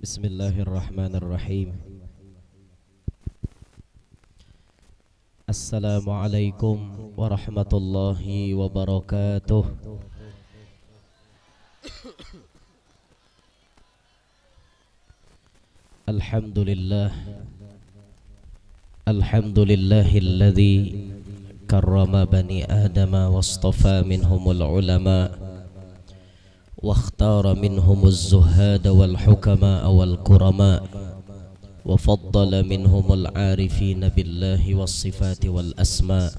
Bismillahirrahmanirrahim. Assalamualaikum warahmatullahi wabarakatuh. Alhamdulillah. Alhamdulillahilladzi karrama bani adama wastafa minhumul ulama واختار منهم الزهاد والحكماء والكرماء وفضل منهم العارفين بالله والصفات والأسماء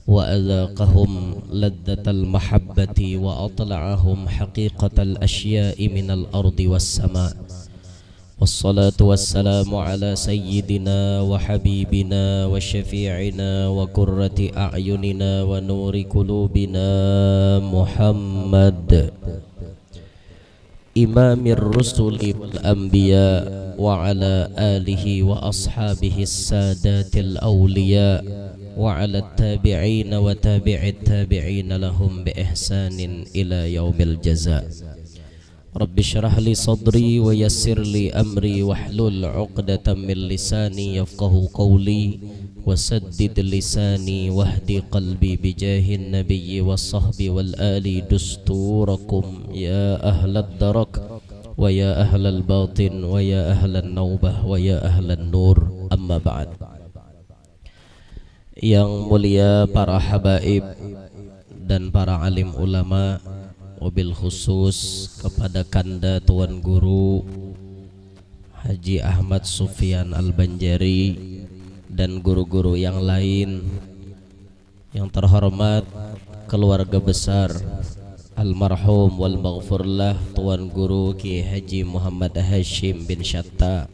وأذاقهم لذة المحبة وأطلعهم حقيقة الأشياء من الأرض والسماء والصلاة والسلام على سيدنا وحبيبنا وشفيعنا وقرة أعيننا ونور قلوبنا محمد إمام الرسل والأنبياء وعلى آله وأصحابه السادات الأولياء وعلى التابعين وتابع التابعين لهم بإحسان إلى يوم الجزاء. رب اشرح لي صدري ويسر لي أمري واحلل عقدة من لساني يفقه قولي وسدد لساني واهدي قلبي بجاه النبي والصحب والآل دستوركم يا أهل الدرك ويا أهل الباطن ويا أهل النوبة ويا أهل النور أما بعد. Yang mulia para habaib dan para alim ulama, wabil khusus kepada Kanda Tuan Guru Haji Ahmad Sufyan Al-Banjari dan guru-guru yang lain, yang terhormat keluarga besar almarhum wal maghfurlah Tuan Guru Ki Haji Muhammad Hashim bin Syatta,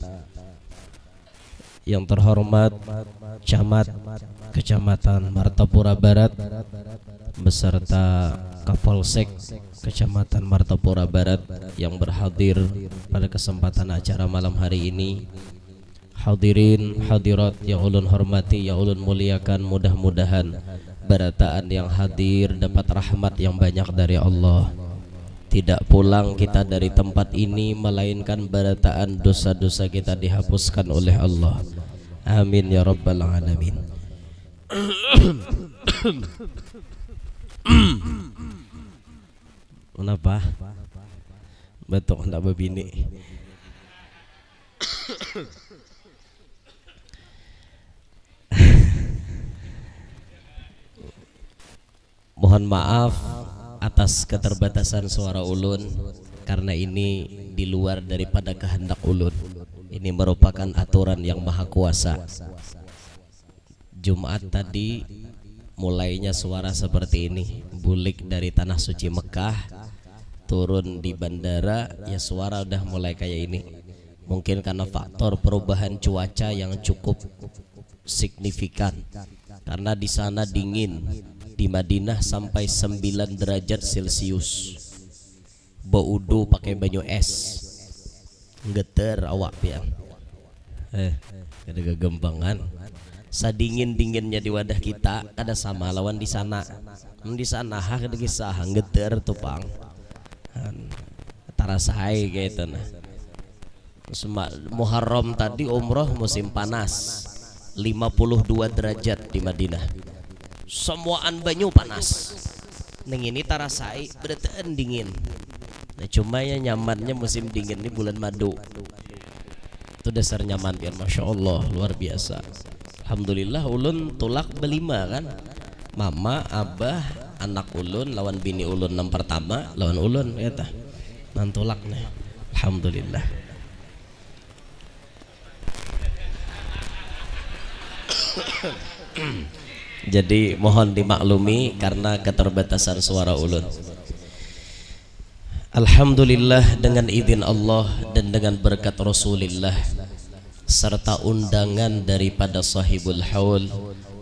yang terhormat Camat Kecamatan Martapura Barat beserta Kapolsek Kecamatan Martapura Barat yang berhadir pada kesempatan acara malam hari ini. Hadirin hadirat yang ulun hormati, yang ulun muliakan, mudah-mudahan barataan yang hadir dapat rahmat yang banyak dari Allah. Tidak pulang kita dari tempat ini melainkan barataan dosa-dosa kita dihapuskan oleh Allah. Amin ya rabbal alamin. Kenapa? Betul hendak berbini. Mohon maaf atas keterbatasan suara ulun, karena ini di luar daripada kehendak ulun. Ini merupakan aturan yang maha kuasa. Jumat tadi mulainya suara seperti ini, bulik dari tanah suci Mekah turun di bandara, ya suara udah mulai kayak ini. Mungkin karena faktor perubahan cuaca yang cukup signifikan, karena di sana dingin, di Madinah sampai 9 derajat Celcius. Baudu pakai banyu es, geter awak pian. Ada kegembangan. Sadingin-dinginnya di wadah kita kada sama lawan di sana. Di sana hak ada kisah geter tupang. Tarasai gitu nah. Muharram tadi umroh musim panas, 52 derajat di Madinah. Semuaan banyu panas. Neng ini tarasai berarti dingin. Nah, cuma ya nyamannya musim dingin ini bulan madu. Itu dasar nyaman kan, masya Allah luar biasa. Alhamdulillah ulun tulak berlima kan, mama, abah, anak ulun lawan bini ulun yang pertama lawan ulun ya tah nantulak nih. Alhamdulillah. Jadi mohon dimaklumi karena keterbatasan suara ulun. Alhamdulillah, dengan izin Allah dan dengan berkat Rasulullah serta undangan daripada sahibul haul,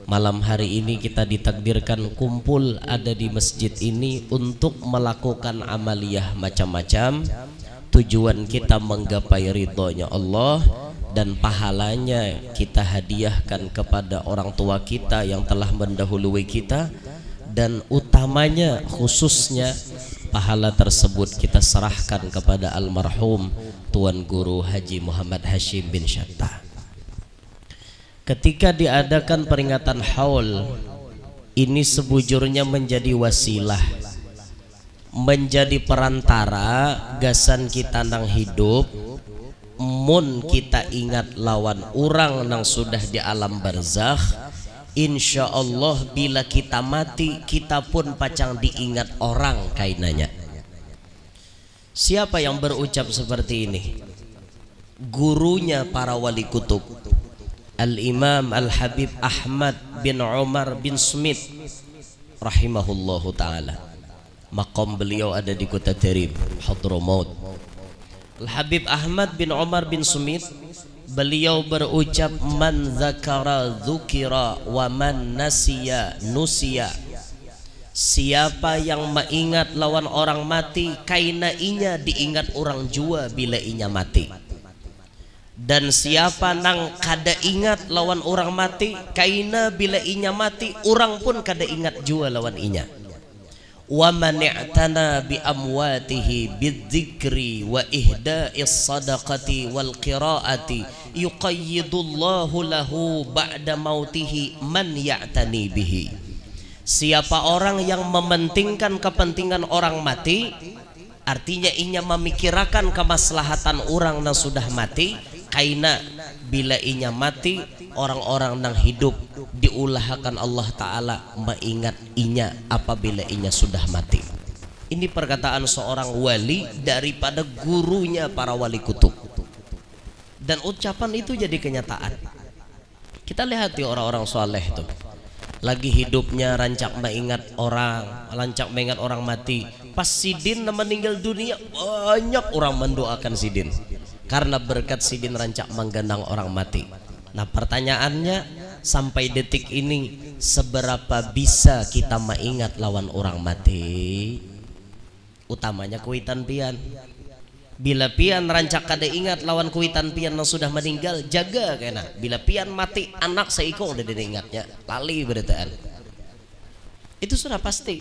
malam hari ini kita ditakdirkan kumpul ada di masjid ini untuk melakukan amaliyah macam-macam. Tujuan kita menggapai ridhonya Allah dan pahalanya kita hadiahkan kepada orang tua kita yang telah mendahului kita, dan utamanya khususnya pahala tersebut kita serahkan kepada almarhum Tuan Guru Haji Muhammad Hashim bin Syatta. Ketika diadakan peringatan haul ini sebujurnya menjadi wasilah, menjadi perantara gasan kita nang hidup, mun kita ingat lawan orang nang sudah di alam barzakh, insya Allah bila kita mati kita pun pacang diingat orang kainanya. Siapa yang berucap seperti ini? Gurunya para wali kutub, Al-Imam Al-Habib Ahmad bin Umar bin Smith rahimahullahu ta'ala. Maqam beliau ada di kota Tarim, Hadramaut. Al-Habib Ahmad bin Umar bin Smith, beliau berucap, man zakara dzukira wa man nasiya nusiya. Siapa yang mengingat lawan orang mati, kaina inya diingat orang jua bila inya mati. Dan siapa nang kada ingat lawan orang mati, kaina bila inya mati, orang pun kada ingat jua lawan inya. Wa man i'tana bi amwatihi bidzikri wa ihda'is sadaqati wal qiraati yuqayyidullahu lahu ba'da mautihi man ya'tani bihi. Siapa orang yang mementingkan kepentingan orang mati, artinya inya memikirkan kemaslahatan orang yang sudah mati, kaina bila inya mati orang-orang nang hidup diulahkan Allah Ta'ala mengingat inya apabila inya sudah mati. Ini perkataan seorang wali daripada gurunya para wali kutub, dan ucapan itu jadi kenyataan. Kita lihat di orang-orang soleh tuh, lagi hidupnya rancak mengingat orang mati. Pas sidin meninggal dunia, banyak orang mendoakan sidin karena berkat sidin rancak menggendang orang mati. Nah pertanyaannya, sampai detik ini seberapa bisa kita mengingat lawan orang mati? Utamanya kuitan pian. Bila pian rancak kada ingat lawan kuitan pian yang sudah meninggal, jaga kena. Bila pian mati anak seiko udah diingatnya, lali beritaan. Itu sudah pasti.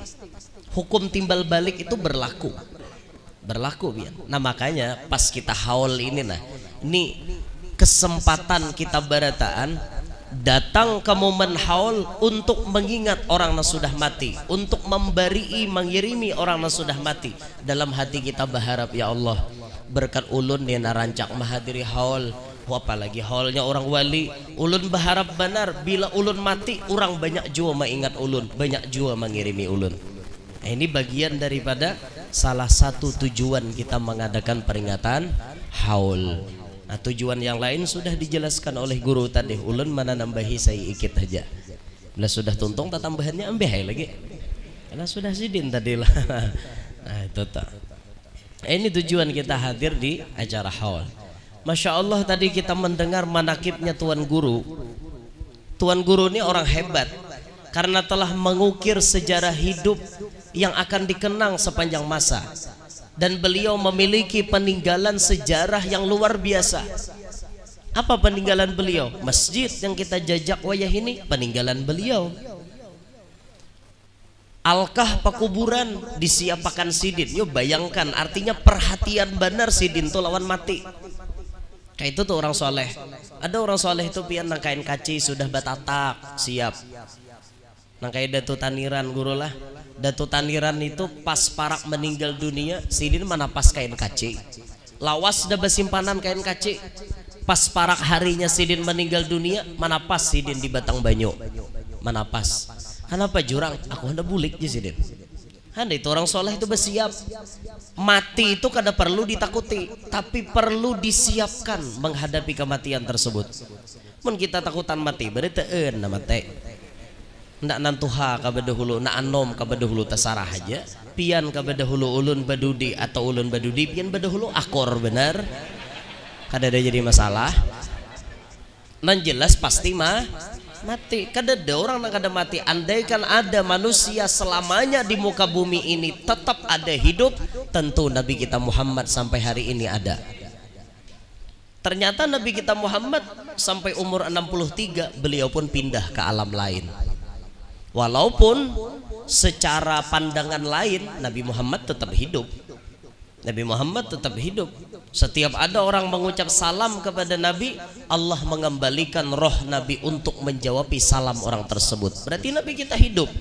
Hukum timbal balik itu berlaku pian. Nah makanya pas kita haul ini, nah ini kesempatan kita barataan datang ke momen haul untuk mengingat orang yang sudah mati, untuk mengirimi orang yang sudah mati. Dalam hati kita berharap, ya Allah, berkat ulun yang rancak menghadiri haul, apalagi haulnya orang wali, ulun berharap benar bila ulun mati orang banyak jua mengingat ulun, banyak jua mengirimi ulun. Nah, ini bagian daripada salah satu tujuan kita mengadakan peringatan haul. Nah tujuan yang lain sudah dijelaskan oleh guru tadi, ulun mana nambahi saya ikit aja. Bila sudah tuntung tak tambahannya ambeh lagi, karena sudah sidin tadi lah. Nah itu tak. Ini tujuan kita hadir di acara haul. Masya Allah, tadi kita mendengar manakibnya Tuan Guru. Tuan Guru ini orang hebat karena telah mengukir sejarah hidup yang akan dikenang sepanjang masa. Dan beliau memiliki peninggalan sejarah yang luar biasa. Apa peninggalan beliau? Masjid yang kita jajak wayah ini peninggalan beliau. Alkah pekuburan disiapakan sidin. Yuk bayangkan, artinya perhatian benar sidin tuh lawan mati. Kayak itu tuh orang soleh. Ada orang soleh itu pian nangkain kaci sudah batatak siap. Nangkain Datu Taniran guru lah. Datu Taniran itu pas parak meninggal dunia, sidin mana pas kain kaci. Lawas udah bersimpanan kain kaci. Pas parak harinya sidin meninggal dunia, mana pas sidin di Batang Banyu. Mana pas. Kenapa jurang? Aku hendak bulik je sidin. Handa itu orang soleh itu bersiap. Mati itu kada perlu ditakuti, tapi perlu disiapkan menghadapi kematian tersebut. Mun kita takutan mati, berarti nama teh. Ndak nantuha kabada hulu, nak anom kabada hulu tasarah aja. Pian kabada hulu ulun badudi atau ulun badudi pian bada hulu akor benar. Kada ada jadi masalah. Nan jelas pasti mati. Kada ada orang yang kada mati. Andaikan ada manusia selamanya di muka bumi ini tetap ada hidup, tentu Nabi kita Muhammad sampai hari ini ada. Ternyata Nabi kita Muhammad sampai umur 63 beliau pun pindah ke alam lain. Walaupun secara pandangan lain Nabi Muhammad tetap hidup. Nabi Muhammad tetap hidup. Setiap ada orang mengucap salam kepada Nabi, Allah mengembalikan roh Nabi untuk menjawab salam orang tersebut. Berarti Nabi kita hidup.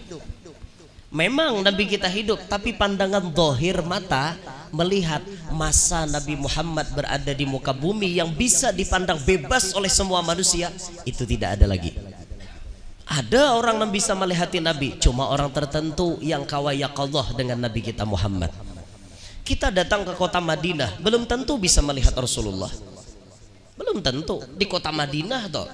Memang Nabi kita hidup, tapi pandangan zahir mata melihat masa Nabi Muhammad berada di muka bumi yang bisa dipandang bebas oleh semua manusia, itu tidak ada lagi. Ada orang yang bisa melihati Nabi, cuma orang tertentu yang kawayaqadhah dengan Nabi kita Muhammad. Kita datang ke kota Madinah, belum tentu bisa melihat Rasulullah. Belum tentu di kota Madinah toh.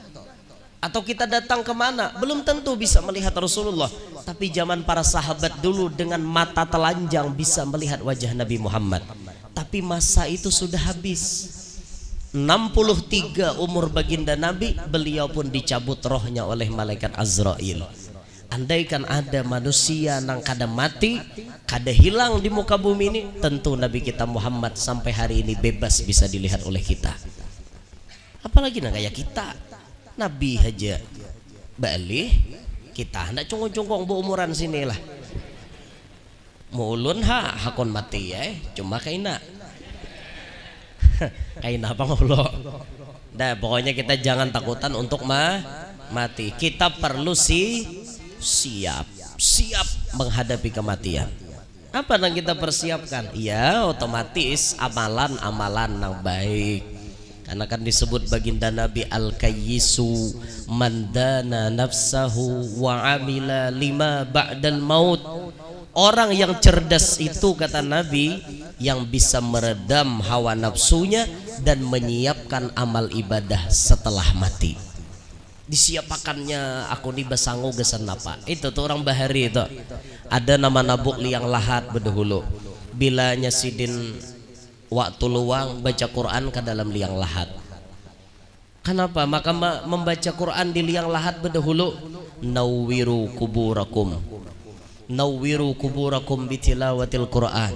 Atau kita datang kemana, belum tentu bisa melihat Rasulullah. Tapi zaman para sahabat dulu dengan mata telanjang bisa melihat wajah Nabi Muhammad. Tapi masa itu sudah habis. 63 umur baginda Nabi, beliau pun dicabut rohnya oleh malaikat Azrail. Andaikan ada manusia yang kada mati, kada hilang di muka bumi ini, tentu Nabi kita Muhammad sampai hari ini bebas bisa dilihat oleh kita. Apalagi nah kayak kita, Nabi aja balik, kita hendak cungkong-cungkong umuran sini lah. Mulun hakon mati ya, cuma kaina. Kaina apa ngobrol? Dah pokoknya kita jangan takutan untuk mati. Kita perlu siap menghadapi kematian. Apa yang kita persiapkan? Ya otomatis amalan-amalan yang baik. Karena kan disebut baginda Nabi al-kayyisu man dana nafsahu wa amila lima ba'dal maut. Orang yang cerdas itu kata Nabi yang bisa meredam hawa nafsunya dan menyiapkan amal ibadah setelah mati. Disiapakannya aku nih basangu gesan apa itu tuh orang bahari itu ada nama nabuk liang lahat berdahulu bila nyasidin waktu luang baca Quran ke dalam liang lahat. Kenapa? Maka membaca Quran di liang lahat berdahulu nawwiru kuburakum bitilawatil Quran.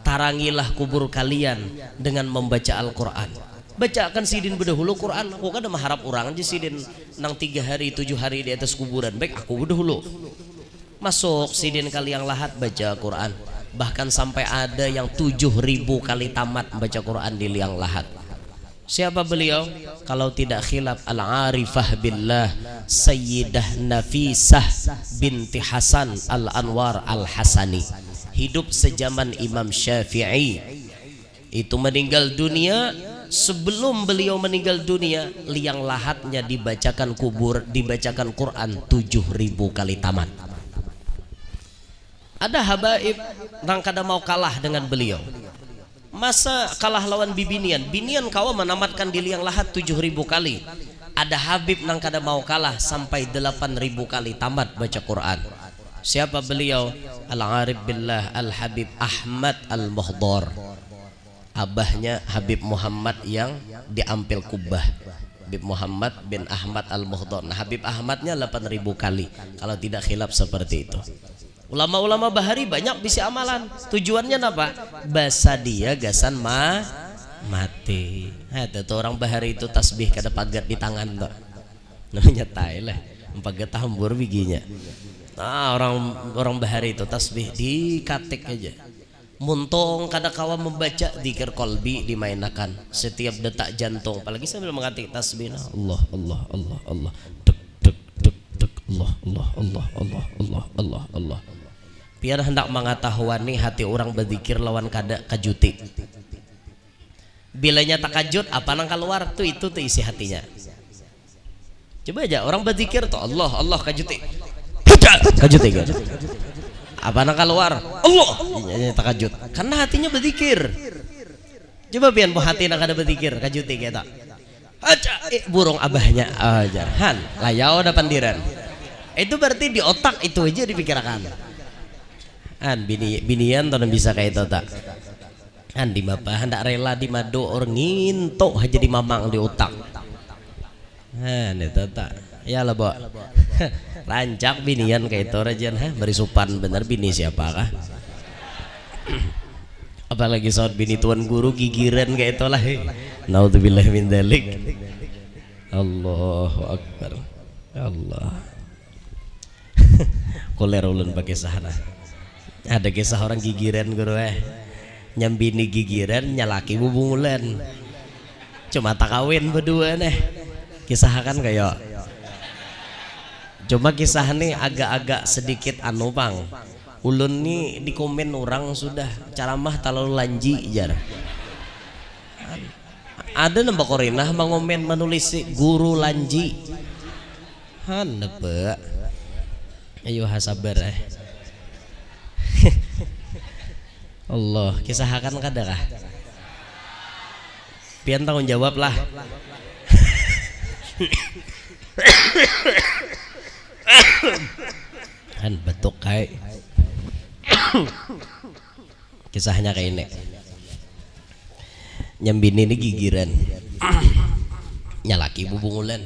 Tarangilah kubur kalian dengan membaca Al-Quran. Bacakan sidin berdahulu Quran. Aku kan mengharap orang aja sidin nang 3 hari 7 hari di atas kuburan. Baik aku berdahulu masuk sidin kali yang lahat baca Quran. Bahkan sampai ada yang 7.000 kali tamat baca Quran di liang lahat. Siapa beliau? Kalau tidak khilaf al-arifah billah Sayyidah Nafisah binti Hasan al-Anwar al-Hasani. Hidup sejaman Imam Syafi'i. Itu meninggal dunia. Sebelum beliau meninggal dunia, liang lahatnya dibacakan dibacakan Quran 7.000 kali tamat. Ada habaib yang kada mau kalah dengan beliau. Masa kalah lawan bibinian? Binian kau menamatkan di liang lahat 7.000 kali. Ada habib yang kada mau kalah sampai 8.000 kali tamat baca Quran. Siapa beliau? Al-Arif billah Al-Habib Ahmad Al-Muhdar. Abahnya Habib Muhammad yang diampil Kubah. Habib Muhammad bin Ahmad Al-Muhdar. Nah Habib Ahmadnya 8.000 kali. Kalau tidak khilaf seperti itu. Ulama-ulama bahari banyak bisa amalan. Tujuannya apa? Basa dia gasan mati. Ada tuh orang bahari itu tasbih kada pagat di tangan tuh. Namanya Thailand. Pagat hambur biginya. Nah orang bahari itu tasbih dikatik aja. Muntung kada kawa membaca dzikir qalbi dimainakan setiap detak jantung, apalagi sambil mengatik tasbih Allah Allah Allah Allah dek dek dek dek Allah Allah Allah Allah Allah Allah Allah. Biar hendak mengetahuani hati orang berzikir lawan kada kajuti. Bilanya takajut apa nang keluar tuh itu tuh isi hatinya. Coba aja orang berzikir tuh Allah Allah kajuti. Kajuti kan? Apa nang keluar Allah ini takajut karena hatinya berzikir. Coba pian po hati nang kada berzikir kajuti kita aja burung abahnya ajar han layau ada pandiran itu berarti di otak itu aja dipikirkan an binian tuh bisa kayak itu tak kan di mapa hendak rela di madu orang ngintok aja di mamang di otak han itu tak ya lah bo rancak binian kayak itu rajan beri supan bener bini siapakah apalagi saat bini tuan guru gigiran kayak itulah naudzubillah min dzalik. Allahu akbar Allah. Kuler ulun pakai sahana. Ada kisah orang gigiran guru nyambini gigiran nyalaki bubungulan. Cuma tak kawin berdua nih. Kisah kan kayak. Cuma kisah nih agak-agak sedikit anu bang. Ulun nih di komen orang sudah ceramah terlalu lanji jar. Ada nambah korinah mengomen menulis guru lanji. Hanapa. Ayo sabar Allah, kisahkan kadang pian tanggung jawab lah. Kan betuk kayak kisahnya kayak ini. Nyambini ini gigiran nyalaki bubungulan.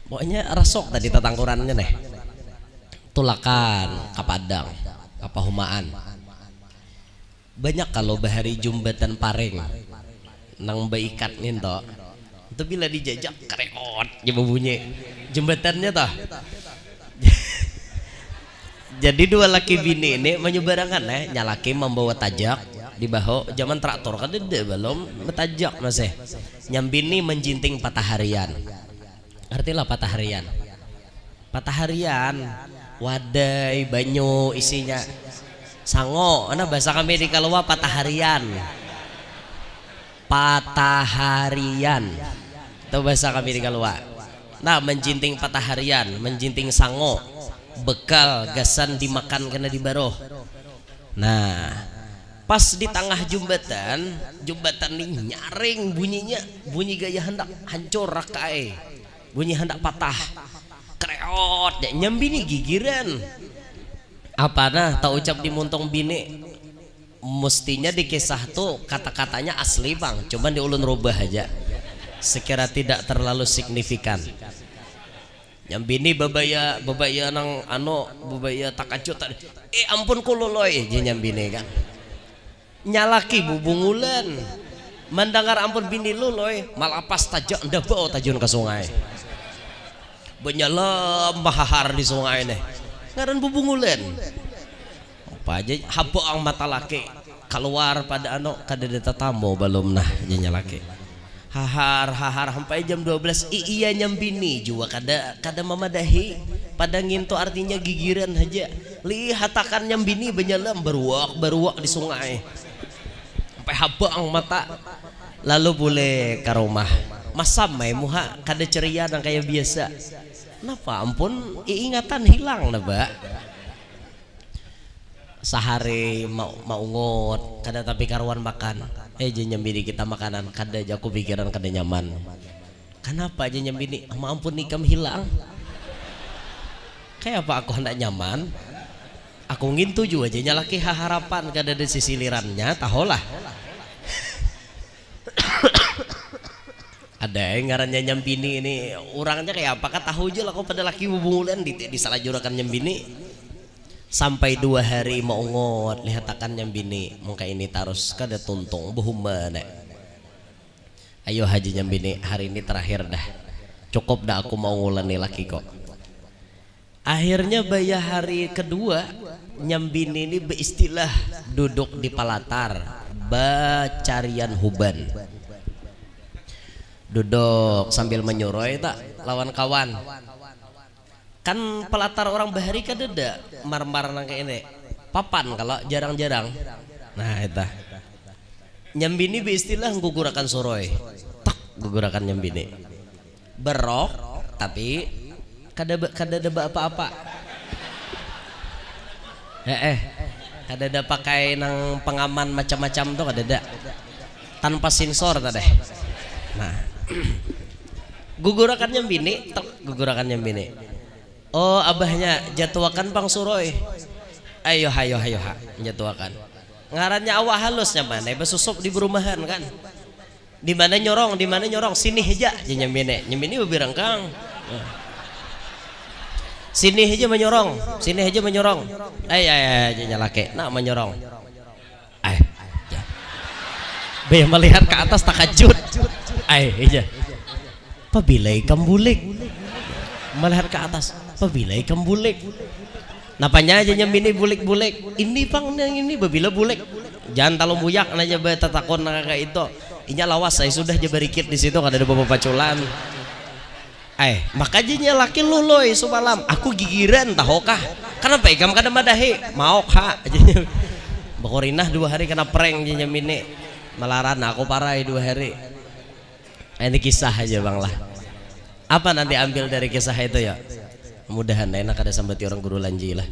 Pokoknya rasok tadi tatangkurannya nih. Tulakan kapadang kapahumaan. Banyak kalau bahari jumbatan paring nang baikat ninto. Itu bila dijajak kareot ya bunyi jembatannya toh. Jadi dua laki bini ini menyebarangan nyalaki membawa tajak di bahu zaman traktor kan dia belum metajak masih nyambini menjinting patah harian. Artilah patah harian. Patah harian wadai banyu isinya sango. Ana bahasa kami di Kalua patah harian. Patah harian. Itu bahasa kami di Kalua. Nah menjinting patah harian, menjinting sango, bekal gasan dimakan kena di baroh. Nah pas di tengah jembatan ini nyaring bunyinya, bunyi gaya hendak hancur rakai, bunyi hendak patah, kreot, ya nyambini gigiran. Apa nah tak ucap di muntong bini, mestinya di kisah tuh kata-katanya asli bang, cuman diulun rubah aja, sekira tidak terlalu signifikan. Nyambini babaya nang ano babaya takacut, ampun kuloloy, je nyambini kan. Nyalaki bubungulan mendengar ampun bini luloy malapas tajak ndak bawa tajun ke sungai benyalam mahahar di sungai nih ngaran bubungulan apa aja haboang mata laki keluar pada ano kada tamu belum nah nyalaki hahar sampai jam 12 iya nyambini juga kada memadahi pada nginto artinya gigiran aja lihatakan nyambini benyalam beruak di sungai sampai habang mata lalu boleh ke rumah masamai muha kada ceria dan kayak biasa. Kenapa ampun ingatan hilang nah mbak sehari mau ngot kada tapi karuan makan aja nyambini kita makanan kada aja aku pikiran kada nyaman. Kenapa aja nyambini ma ampun nikam hilang kayak apa aku hendak nyaman aku ngintu juga aja nyalaki harapan kada ada sisilirannya taholah. Ada yang ngarannya nyambini ini orangnya kayak apakah tahu aja lah kau pada laki bubungulan di salah jurakan nyambini sampai 2 hari mau ngot lihatakan nyambini muka ini tarus kada tuntung buhuma nek. Ayo haji nyambini hari ini terakhir dah cukup dah aku mau ngulani laki kok. Akhirnya bayar hari kedua nyambini ini beristilah duduk di palatar bacarian huban. Duduk sambil menyuroi tak lawan kawan. Kan pelatar orang bahari kan ada mar-mar nang kayak ini. Papan kalau jarang-jarang. Nah itu. Nyambini beristilah gugurakan soroi. Tak gugurakan nyambini. Berok tapi kada ada apa-apa. Kada ada pakai nang pengaman macam-macam tuh kada ada. Tanpa sensor tadi. Nah, gugurakannya bini, gugurakannya bini. Oh abahnya jatuakan pang suroi. Ayo ha, jatuakan. Ngarannya awak halusnya mana? Besusup di perumahan kan? Di mana nyorong? Sini aja, nyambini berangkang. Sini aja menyorong. Nyalake, nak menyorong. Be melihat ke atas takajud. Iya. Apabila ikan bulik melihat ke atas Pabila ikan bulik. Napanya aja nyambini bulik-bulik. Ini pang yang ini babila bulik. Jangan talo buyak aja beta takon kayak itu. Inya lawas saya sudah aja berikit di situ kada ada bapak paculan. Makanya laki lu loy sumalam. Aku gigiran tahokah. Kenapa ikam kada madahi? Mau kah? Bakorinah 2 hari kena prank nyambini. Malaran aku parah 2 hari. Ini kisah aja bang lah. Apa nanti ambil dari kisah itu ya? Mudahan enak ada sambati orang guru lanji lah.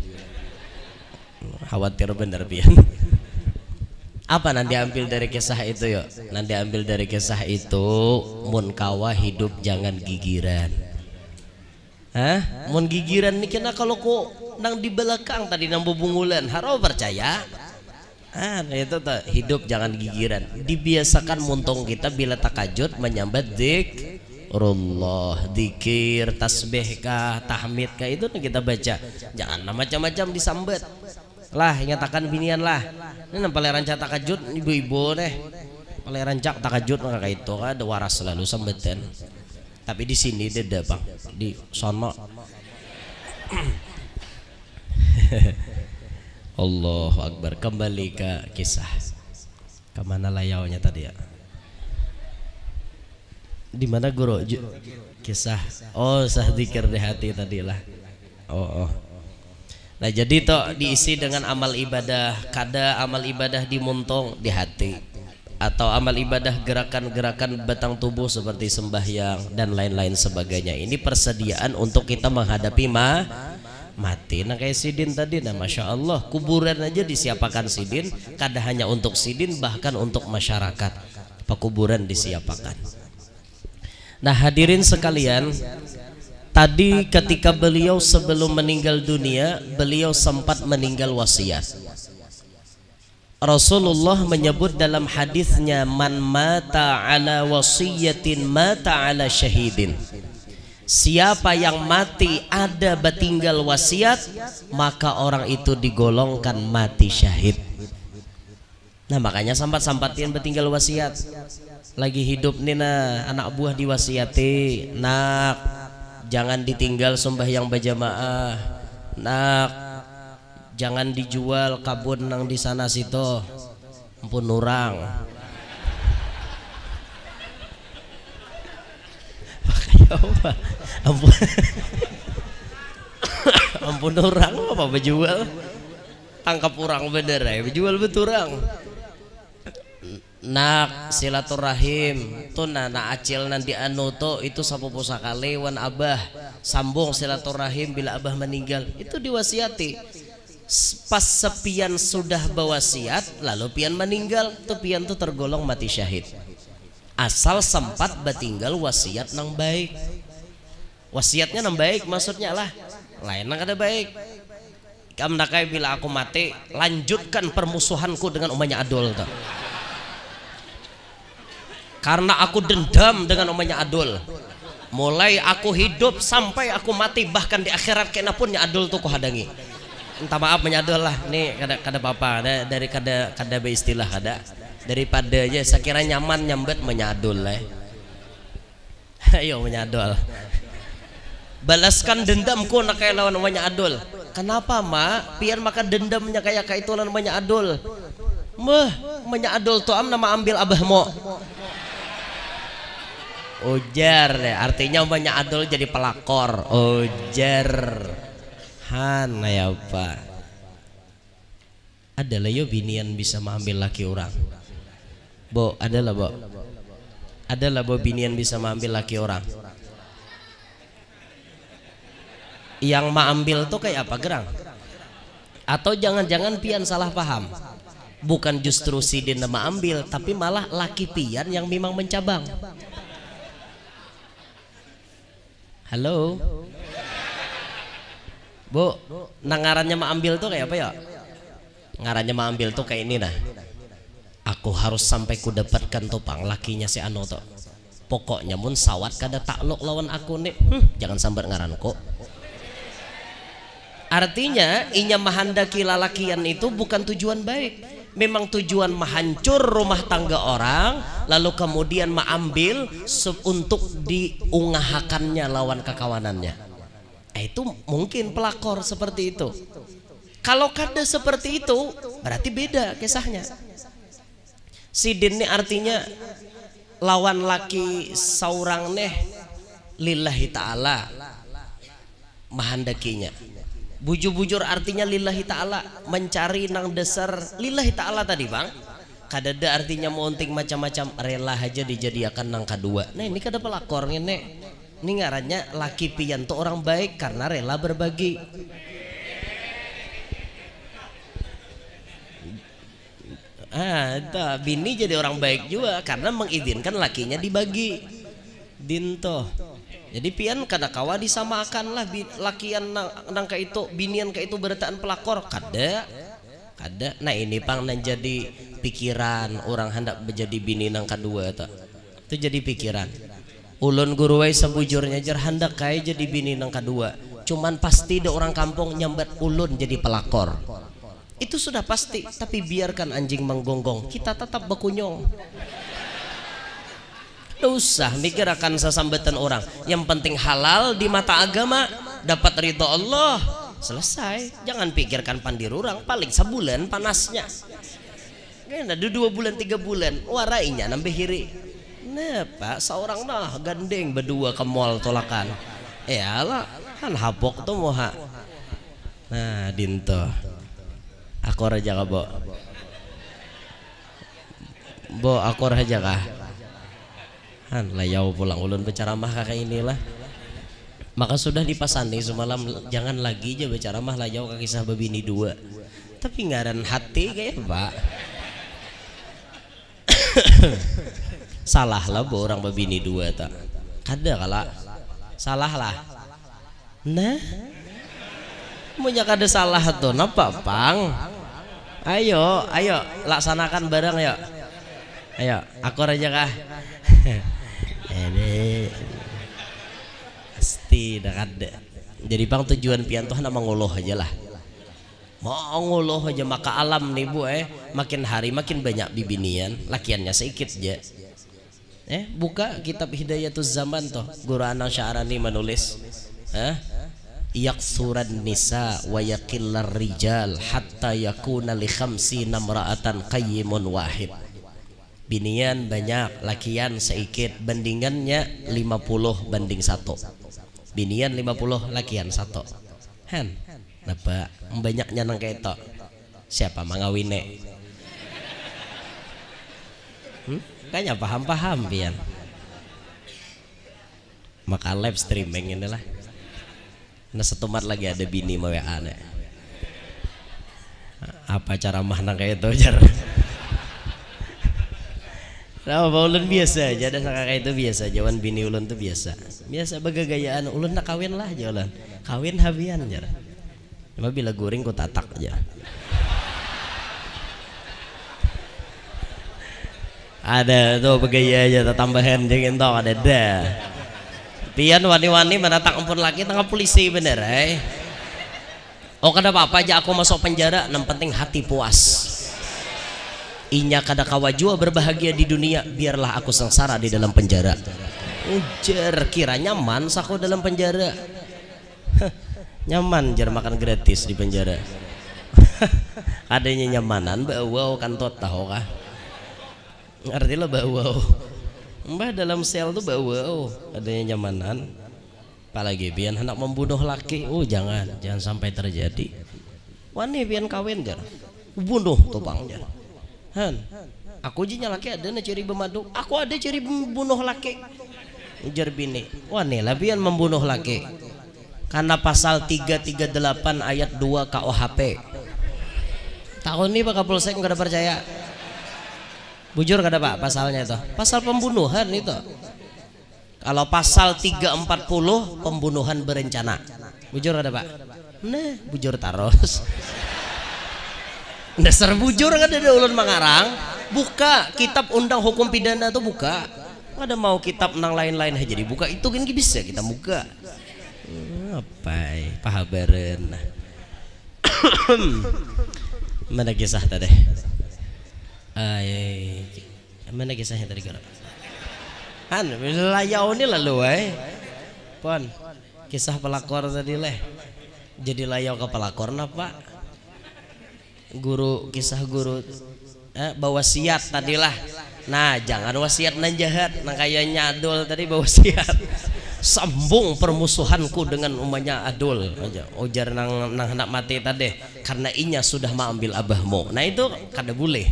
Khawatir bener pian. Apa nanti ambil dari kisah itu ya? Nanti ambil dari kisah itu mun kawa hidup jangan gigiran. Hah? Mun gigiran nih kena kalau kok nang di belakang tadi nang bubungulan harau percaya. Itu tuh hidup jangan gigiran. Dibiasakan muntung kita bila takajud menyambat zikrullah, zikir, tasbih kah, tahmid kah itu kita baca. Jangan macam-macam disambat. Lah ingatakan binian lah. Ini paling rancak takajud ibu-ibu deh. Paling rancak takajud maka itu ada waras selalu sambatan. Tapi di sini dia bang di sono. Allahu Akbar. Kembali ke kisah. Kemana layaunya tadi ya? Di mana guru? Kisah. Oh, sah zikir di hati tadi lah. Oh. Nah jadi toh diisi dengan amal ibadah. Kada amal ibadah dimuntong di hati, atau amal ibadah gerakan-gerakan batang tubuh seperti sembahyang dan lain-lain sebagainya. Ini persediaan untuk kita menghadapi mati. Nah kayak sidin tadi, nah masya Allah kuburan aja disiapakan sidin. Kada hanya untuk sidin, bahkan untuk masyarakat pekuburan disiapakan. Nah hadirin sekalian, tadi ketika beliau sebelum meninggal dunia, beliau sempat meninggal wasiat. Rasulullah menyebut dalam hadisnya, man mata ala wasiyatin mata ala syahidin. Siapa yang mati ada batinggal wasiat, maka orang itu digolongkan mati syahid. Nah makanya sampat-sampatin batinggal wasiat. Lagi hidup nih nah anak buah diwasiati, nak jangan ditinggal sembahyang berjamaah, nak jangan dijual kabun nang di sana situ, ampun orang. Apa? Ampun orang apa berjual? Tangkap orang bener ya, berjual betul orang. Nak silaturahim tuh nana acil nanti anu tuh itu sapupu sakale wan abah sambung silaturahim bila abah meninggal itu diwasiati. Pas sepian sudah bewasiat lalu pian meninggal tuh pian tuh tergolong mati syahid. Asal sempat batinggal wasiat nang baik. Wasiatnya nang baik maksudnya lah lain nang kada baik. Kam nakai bila aku mati lanjutkan permusuhanku dengan umatnya Adul tuh. Karena aku dendam dengan umatnya Adul. Mulai aku hidup sampai aku mati, bahkan di akhirat kena pun nya Adul tuh ku hadangi. Entah maaf menyadul lah, nih kada apa-apa, dari kada beristilah kada. Daripada aja sekira nyaman nyambet menyadul lah. Ayo menyadul. Balaskan dendamku nak kayak lawan umatnya Adul. Kenapa mak? Pian makan dendamnya kayak itu lawan umatnya Adul. Umatnya Adul tuh am nama ambil abahmu. Ujar deh, artinya umpamanya Adul jadi pelakor. Ujar Hana ya pak. Adalah yo binian bisa mengambil laki orang. Bo, adalah bo. Adalah bo binian bisa mengambil laki orang. Yang mengambil tuh kayak apa gerang? Atau jangan-jangan pian salah paham. Bukan justru sidin nama ambil, tapi malah laki pian yang memang mencabang. Halo Bu, nah ngarannya mengambil tuh kayak apa ya? Ngarannya mengambil tuh kayak ini nah. Aku harus sampai ku dapatkan topang lakinya si Ano tuh. Pokoknya mun sawat kada takluk lawan aku nih, jangan sambar ngaran kok. Artinya inya mahandaki lalakian itu bukan tujuan baik. Memang tujuan menghancur rumah tangga orang, lalu kemudian mengambil untuk diungahakannya lawan kekawanannya. Itu mungkin pelakor seperti itu. Kalau kada seperti itu berarti beda kisahnya. Sidin ini artinya lawan laki saurang neh lillahi ta'ala mahandakinya. Bujur-bujur artinya lillahi ta'ala, mencari nang dasar lillahi ta'ala tadi bang. Kadada artinya monting macam-macam, rela aja dijadikan nang kedua. Nah ini kada pelakornya nek. Ini ngarannya laki pian tuh orang baik karena rela berbagi. Bini jadi orang baik juga karena mengizinkan lakinya dibagi. Dinto. Jadi pian kada kawa disamakan lah lakian nang ka itu, binian ka itu berataan pelakor kada. Nah ini pang nang jadi pikiran orang hendak menjadi bini nang kedua ta. Itu jadi pikiran. Ulun guruwai sebujurnya jar hendak kaya jadi bini nang kedua. Cuman pasti ada orang kampung nyambat ulun jadi pelakor. Itu sudah pasti, tapi biarkan anjing menggonggong, kita tetap bekunyong. Tidak usah mikir akan sesambatan orang. Yang penting halal di mata agama, dapat ridho Allah, selesai. Jangan pikirkan pandir orang, paling sebulan panasnya. Ada 2 bulan 3 bulan, warainya nambah hiri. Nah pak, seorang nah gandeng berdua ke mall tolakan. Lah, kan hapok tuh moha. Nah dinto. Akor aja kah bo akor aja kah han layau pulang ulun berceramah kayak inilah, maka sudah dipasani semalam jangan lagi aja berceramah layau ke kisah babini 2 tapi ngaran hati kayak pak. Salah lah bo orang babini 2 tak kada kala salah lah. Nah punya kada salah tuh napa pang. Ayo laksanakan bareng yuk. Ayo akor aja kah. Ini pasti dah kada. Jadi pang tujuan pian tuh nama ngoloh aja lah. Mau ngoloh aja maka alam nih bu makin hari makin banyak bibinian, lakiannya sedikit aja. Buka kitab Hidayatuz Zaman tuh Guru Anang Sya'rani menulis. Yaksuran nisa wa yaqillar rijal hatta yakuna li khamsina imra'atan qayyimun wahid. Binian banyak, lakian sedikit, bandingannya 50 banding 1. Binian 50, lakian 1. Han, napa banyaknya nang ketok. Siapa mangawine? Kayaknya paham-paham pian. Maka live streaming inilah. Nah setumat lagi ada bini mau WA apa cara mana kayak itu jar. Nah ulun biasa aja ada kayak itu biasa jawan bini ulun tuh biasa bagagayaan ulun nak kawin lah jalan kawin habian jar. Cuma bila guring ku tatak aja. Ada tuh begaya aja tambahan jangan tau ada dah. Pian wani-wani mendatang ampun laki tengah polisi bener Oh kada apa-apa aja aku masuk penjara, yang penting hati puas. Inya kada kawajua berbahagia di dunia, biarlah aku sengsara di dalam penjara. Ujar kira nyaman sako dalam penjara. Nyaman jar makan gratis di penjara. Adanya nyamanan bau kan tot tahu kah? Ngerti lo bau. Mbah dalam sel tuh bau adanya nyamanan. Apalagi pian hendak membunuh laki, jangan sampai terjadi. Wani pian kawin jar, bunuh tuh bang jar. Han, aku jinya laki ada na ciri bemaduk, aku ada ciri membunuh laki. Ujar bini, wani lah pian membunuh laki. Karena pasal 338 ayat 2 KUHP. Tahun ini Pak Kapolsek nggak ada percaya. Bujur kada pak pasalnya itu pasal pembunuhan itu. Kalau pasal 340 pembunuhan berencana. Bujur kada pak? Nah bujur taros. Dasar bujur kan ada ulun mangarang. Buka kitab undang hukum pidana tuh buka. Ada mau kitab nang lain-lain aja dibuka itu kan bisa kita buka. Apa? Pahabaren. Mana kisah tadi? Mana kisahnya tadi kan? Han, layau ini lalu, pon. Kisah pelakor tadi leh. Jadi layau ke pelakor napa? Guru kisah guru bawa wasiat tadilah. Nah, jangan wasiat nan jahat, nang kaya nyadol tadi bawa wasiat. Sambung permusuhanku dengan umanya adul aja. Ujar nang hendak mati tadi karena inya sudah mengambil abahmu. Nah, itu kada boleh.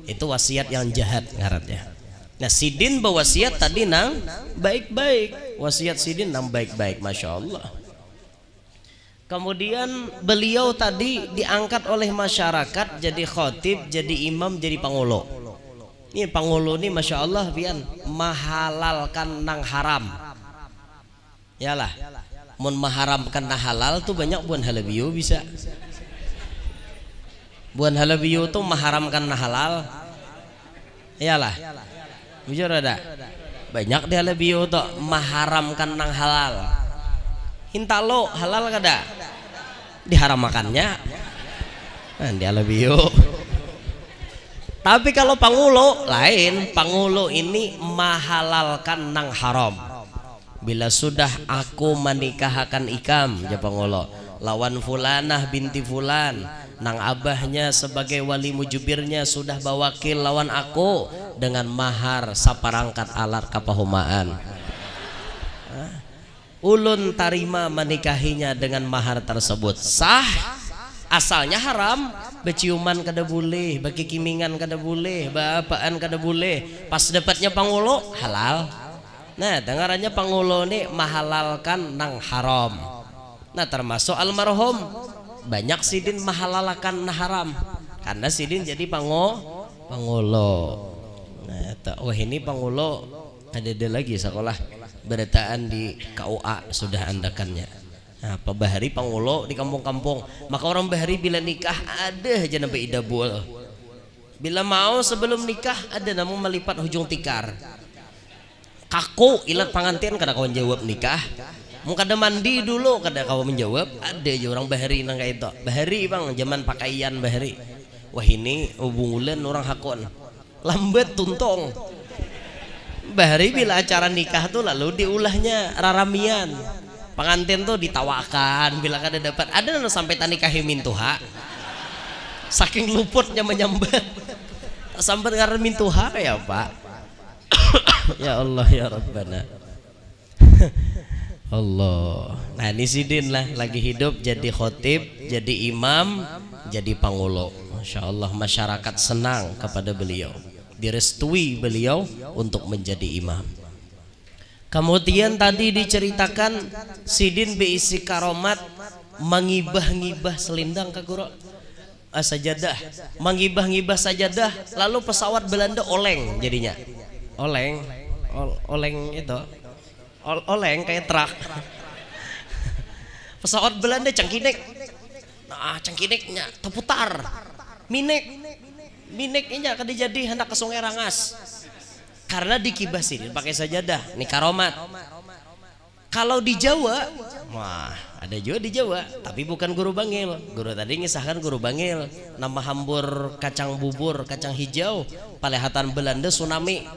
Itu wasiat yang jahat ngarannya. Nah, Sidin bawa wasiat tadi nang baik-baik. Wasiat Sidin nang baik-baik, Masya Allah. Kemudian beliau tadi diangkat oleh masyarakat jadi khotib, jadi imam, jadi pangulo. Ini pangulo ini Masya Allah pian mahalalkan nang haram. Yalah, mun maharamkan nang halal tuh banyak buan halabiyo bisa. Buan halabiyo tuh maharamkan nang halal. Yalah, bujur ada. Banyak di halabiyo tuh maharamkan nang halal. Hintalo halal kada diharamakannya. Nah, di halabiyo. Tapi kalau pangulo lain, pangulo ini mahalalkan nang haram. Bila sudah aku menikahkan ikam, ya pangulo, lawan fulanah binti fulan, nang abahnya sebagai wali mujubirnya sudah bawakil lawan aku dengan mahar saparangkat alat kapahumaan. Ulun tarima menikahinya dengan mahar tersebut sah. Asalnya haram, beciuman kada boleh, bagi kimingan kada boleh, bapaan kada boleh. Pas dapatnya pangulo halal. Nah, dengarannya pangulo ini mahalalkan nang haram. Nah, termasuk almarhum banyak Sidin mahalalkan nang haram karena Sidin jadi pangulo. Nah, wah ini pangulo ada lagi sekolah berataan di KUA sudah andakannya. Nah, Pak Bahari pangulo di kampung-kampung. Maka orang Bahari bila nikah ada aja nampak idabul. Bila mau sebelum nikah ada namun melipat hujung tikar. Kaku ilat pengantin kada kawan jawab nikah. Mau kada mandi dulu kada kawan menjawab. Ada aja orang Bahari nang kayak itu. Bahari bang zaman pakaian Bahari. Wah ini hubungan orang hakon. Lambat tuntong. Bahari bila acara nikah tuh lalu diulahnya raramian. Pengantin tuh ditawakan bila kada dapat ada nang sampai tanikahi mintuha saking luputnya menyambat sampai ngaran mintuha ya Pak. Ya Allah ya Rabbana. Allah. Nah ini Sidin lah lagi hidup jadi khotib, jadi imam, jadi pangulo. Masya Allah masyarakat senang kepada beliau, direstui beliau untuk menjadi imam. Kemudian tadi diceritakan Sidin berisi karomat mengibah-ngibah selindang ke guru sajadah, mengibah-ngibah sajadah, lalu pesawat Belanda oleng jadinya. Oleng itu. Oleng kayak truk. Pesawat Belanda cengkinek. Nah, cengkineknya terputar. Mineknya kada jadi hendak ke Sungai Rangas. Karena dikibasin pakai sajadah, ini karomat. Kalau di Jawa, wah ada juga di Jawa, tapi bukan guru bangil. Guru tadi ngisahkan guru bangil, nama hambur kacang bubur, kacang hijau, palehatan Belanda tsunami.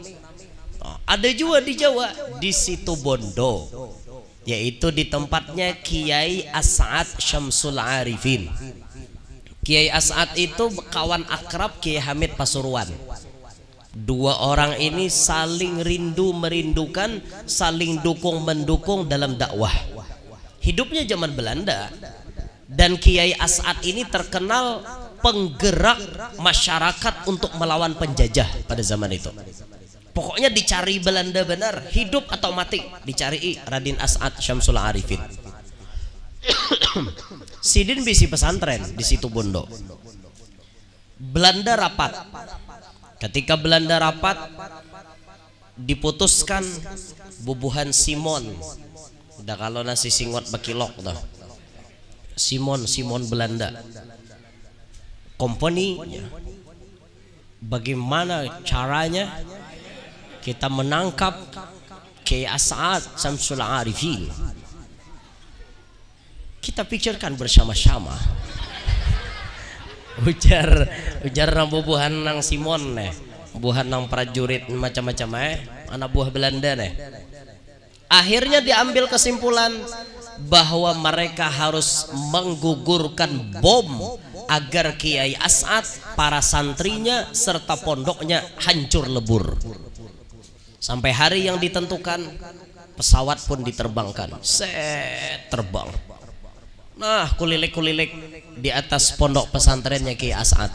Ada juga di Jawa, di Situbondo, yaitu di tempatnya Kiai As'ad Syamsul Arifin. Kiai As'ad itu kawan akrab Kiai Hamid Pasuruan. Dua orang ini saling rindu merindukan, saling dukung mendukung dalam dakwah. Hidupnya zaman Belanda, dan Kiai As'ad ini terkenal penggerak masyarakat untuk melawan penjajah pada zaman itu. Pokoknya dicari Belanda benar, hidup atau mati dicari Raden As'ad Syamsul Arifin. Sidin bisi pesantren di Situbondo. Belanda rapat. Ketika Belanda rapat diputuskan bubuhan Simon. Udah kalau nasi singot bakilok dah. Simon Belanda. Company bagaimana caranya kita menangkap Kiai As'ad Syamsul Arifin. Kita pikirkan bersama-sama. Ujar nang bubuhan nang Simon bubuhan nang prajurit macam-macam anak buah Belanda Akhirnya diambil kesimpulan bahwa mereka harus menggugurkan bom agar Kiai As'ad, para santrinya serta pondoknya hancur lebur. Sampai hari yang ditentukan pesawat pun diterbangkan, terbang. Nah, kulilik-kulilik di atas pondok pesantrennya Kiai As'ad.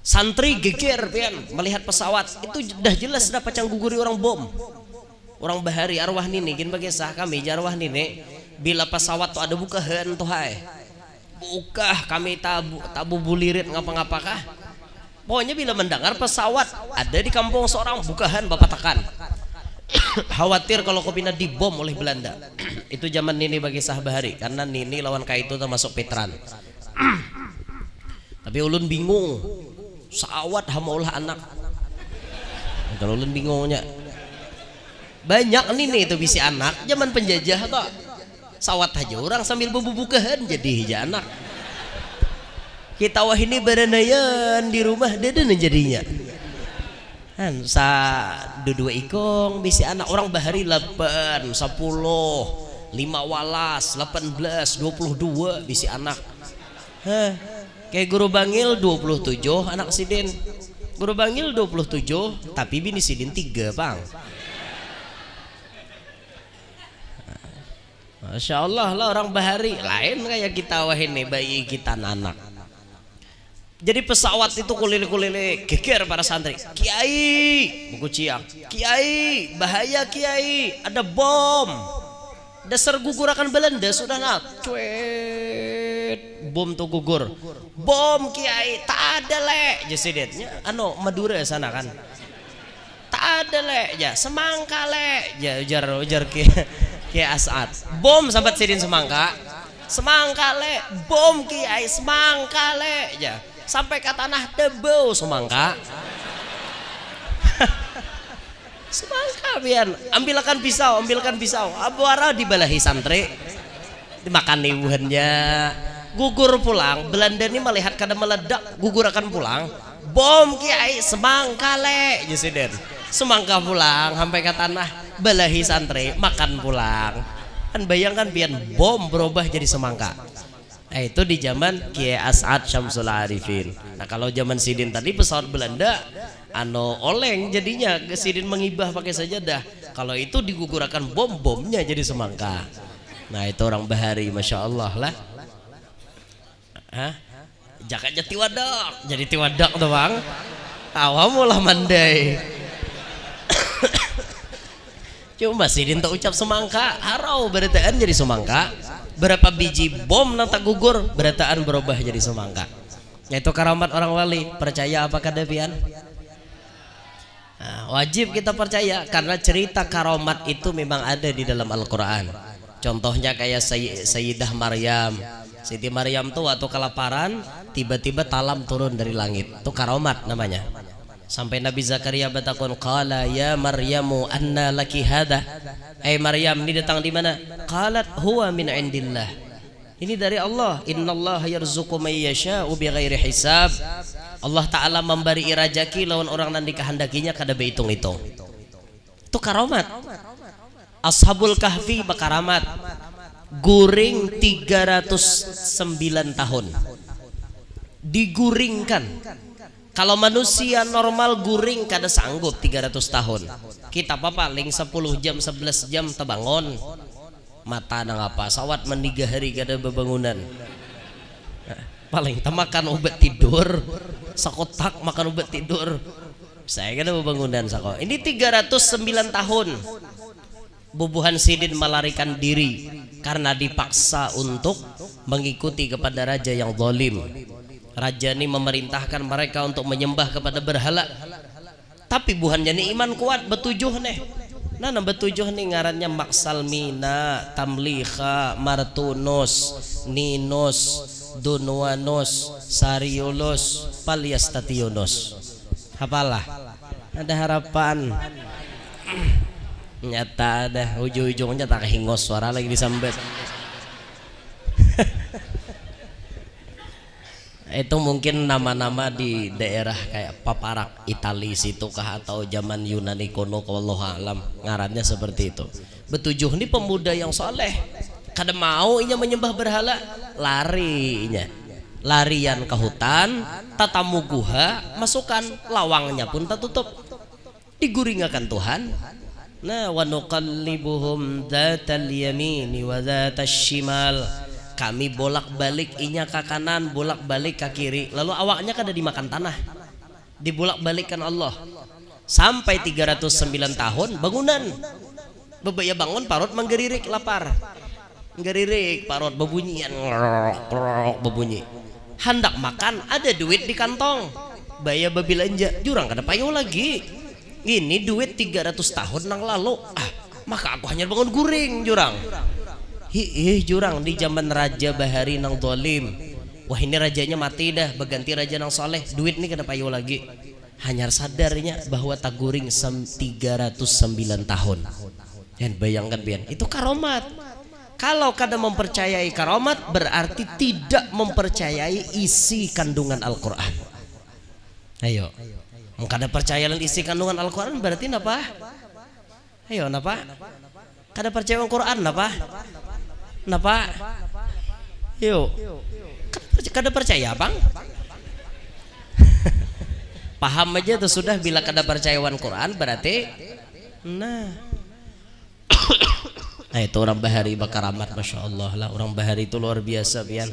Santri geger pian melihat pesawat itu, udah jelas dapat yang guguri orang bom. Orang bahari arwah nini gin bagi sah kami jarwah nini bila pesawat tuh ada bukahan tuh hai. Bukah kami tabu bulirit ngapa-ngapakah. Pokoknya bila mendengar pesawat ada di kampung seorang bukahan bapak tekan. Khawatir kalau Kopina dibom oleh Belanda. Itu zaman nini bagi sah bahari karena nini lawan kaitu termasuk Petran. Tapi ulun bingung. Sawat hamaulah anak. Kalau ulun bingungnya. Banyak nih itu bisi anak zaman penjajah toh. Sawat aja orang sambil bubukahan jadi hija anak. Kita wah ini baranayan di rumah deden jadinya. Kan sa dua ikong bisi anak orang bahari 8, 10, 5 walas, 18, 22 bisi anak. Hah, kayak guru bangil 27 anak sidin. Guru bangil 27 tapi bini sidin 3 bang. Masya Allah lah orang bahari lain kayak kita wah ini bayi kita anak. Jadi pesawat itu kulilik-kulilik geger para santri. Kiai buku ciak, Kiai bahaya Kiai, ada bom, dasar gugurakan Belanda sudah nak cuet bom tuh gugur, bom Kiai tak ada le jasidetnya ano Madura sana kan tak ada le ya semangka le ya ujar Kiai As'ad bom sampai sidin semangka le bom Kiai semangka le ya sampai ke tanah debau semangka semangka pian ambilkan pisau abuara dibalahi santri dimakan ibuhannya gugur pulang. Belanda ini melihat kada meledak gugur akan pulang bom Kiai semangka le jasiden semangka pulang sampai ke tanah balahi santri makan pulang. Kan bayangkan pian bom berubah jadi semangka. Nah itu di zaman Kiai As'ad Syamsul Arifin. Nah kalau zaman sidin tadi pesawat Belanda ano oleng jadinya sidin mengibah pakai sajadah. Kalau itu digugurakan bomnya jadi semangka. Nah itu orang bahari masya Allah lah. Hah? Jakarta tiwadak jadi tiwadak tuh bang. Awamulah mandai. Cuma sidin tak ucap semangka harau berataan jadi semangka. Berapa biji bom nanta gugur berataan berubah jadi semangka. Yaitu karamat orang wali. Percaya apa kadapian? Nah, wajib kita percaya karena cerita karamat itu memang ada di dalam Al-Quran. Contohnya kayak Sayyidah Maryam. Siti Maryam tuh waktu kelaparan tiba-tiba talam turun dari langit. Itu karamat namanya. Sampai Nabi Zakaria bertakun, qala ya Maryamu anna laki hada. Maryam ini datang di mana? Qalat huwa min indillah. Ini dari Allah. Innallaha yarzuqu may yasha'u bighairi hisab. Allah Ta'ala memberi rezeki lawan orang nan dikehendakinya kada behitung-hitung. Itu karamat. Ashabul Kahfi bakaramat. Guring 309 tahun. Diguringkan. Kalau manusia normal guring kada sanggup 300 tahun. Kita paling 10 jam 11 jam terbangun. Mata nang apa sawat mendiga hari kada bebangunan. Paling temakan obat tidur. Sakotak makan obat tidur. Saya kada bebangunan sako. Ini 309 tahun. Bubuhan sidin melarikan diri karena dipaksa untuk mengikuti kepada raja yang zalim. Raja ini memerintahkan mereka untuk menyembah kepada berhala. Tapi buhannya nih iman kuat betujuh nih. Nah betujuh nih ngarannya Maksalmina, Tamliha, Martunus, Ninus, Dunwanus, Sariulus, Palyastationus. Apalah? Ada harapan. Nyata ada ujung-ujungnya tak hingos suara lagi disambat. Itu mungkin nama-nama di daerah kayak Paparak Itali situ kah atau zaman Yunani kuno wallahu alam ngarannya seperti itu. Betujuh ini pemuda yang soleh Kada mau inya menyembah berhala, larinya. Larian ke hutan, tatamu guha, masukkan lawangnya pun tak tutup. Diguringakan Tuhan. Nah, wa nuqallibuhum dzatal yamini wa dzatas shimal. Kami bolak-balik inya ke kanan, bolak-balik ke kiri. Lalu awaknya kada dimakan tanah. Dibolak-balikkan Allah. Sampai 309 tahun bangunan. Bebaya bangun parut menggeririk lapar. Menggeririk parut bebunyian bebunyi. Hendak makan ada duit di kantong. Baya babelanja jurang kada payah lagi. Ini duit 300 tahun nang lalu. Maka aku hanya bangun guring jurang. Jurang di zaman Raja Bahari nang dolim. Wah ini rajanya mati dah, berganti raja nang soleh. Duit ini kada payah lagi. Hanya sadarnya bahwa tak guring 309 tahun. Dan bayangkan pian, itu karomat. Kalau kada mempercayai karomat berarti tidak mempercayai isi kandungan Al-Quran. Ayo, kada percaya isi kandungan Al-Quran berarti napa? Ayo napa? Kada percaya Al-Quran napa? Napa? Yo, kada percaya bang? Paham aja tuh sudah, bila kada percaya Al-Quran berarti nah. Nah itu orang Bahari bakaramat, masya Allah lah. Orang Bahari itu luar biasa pian.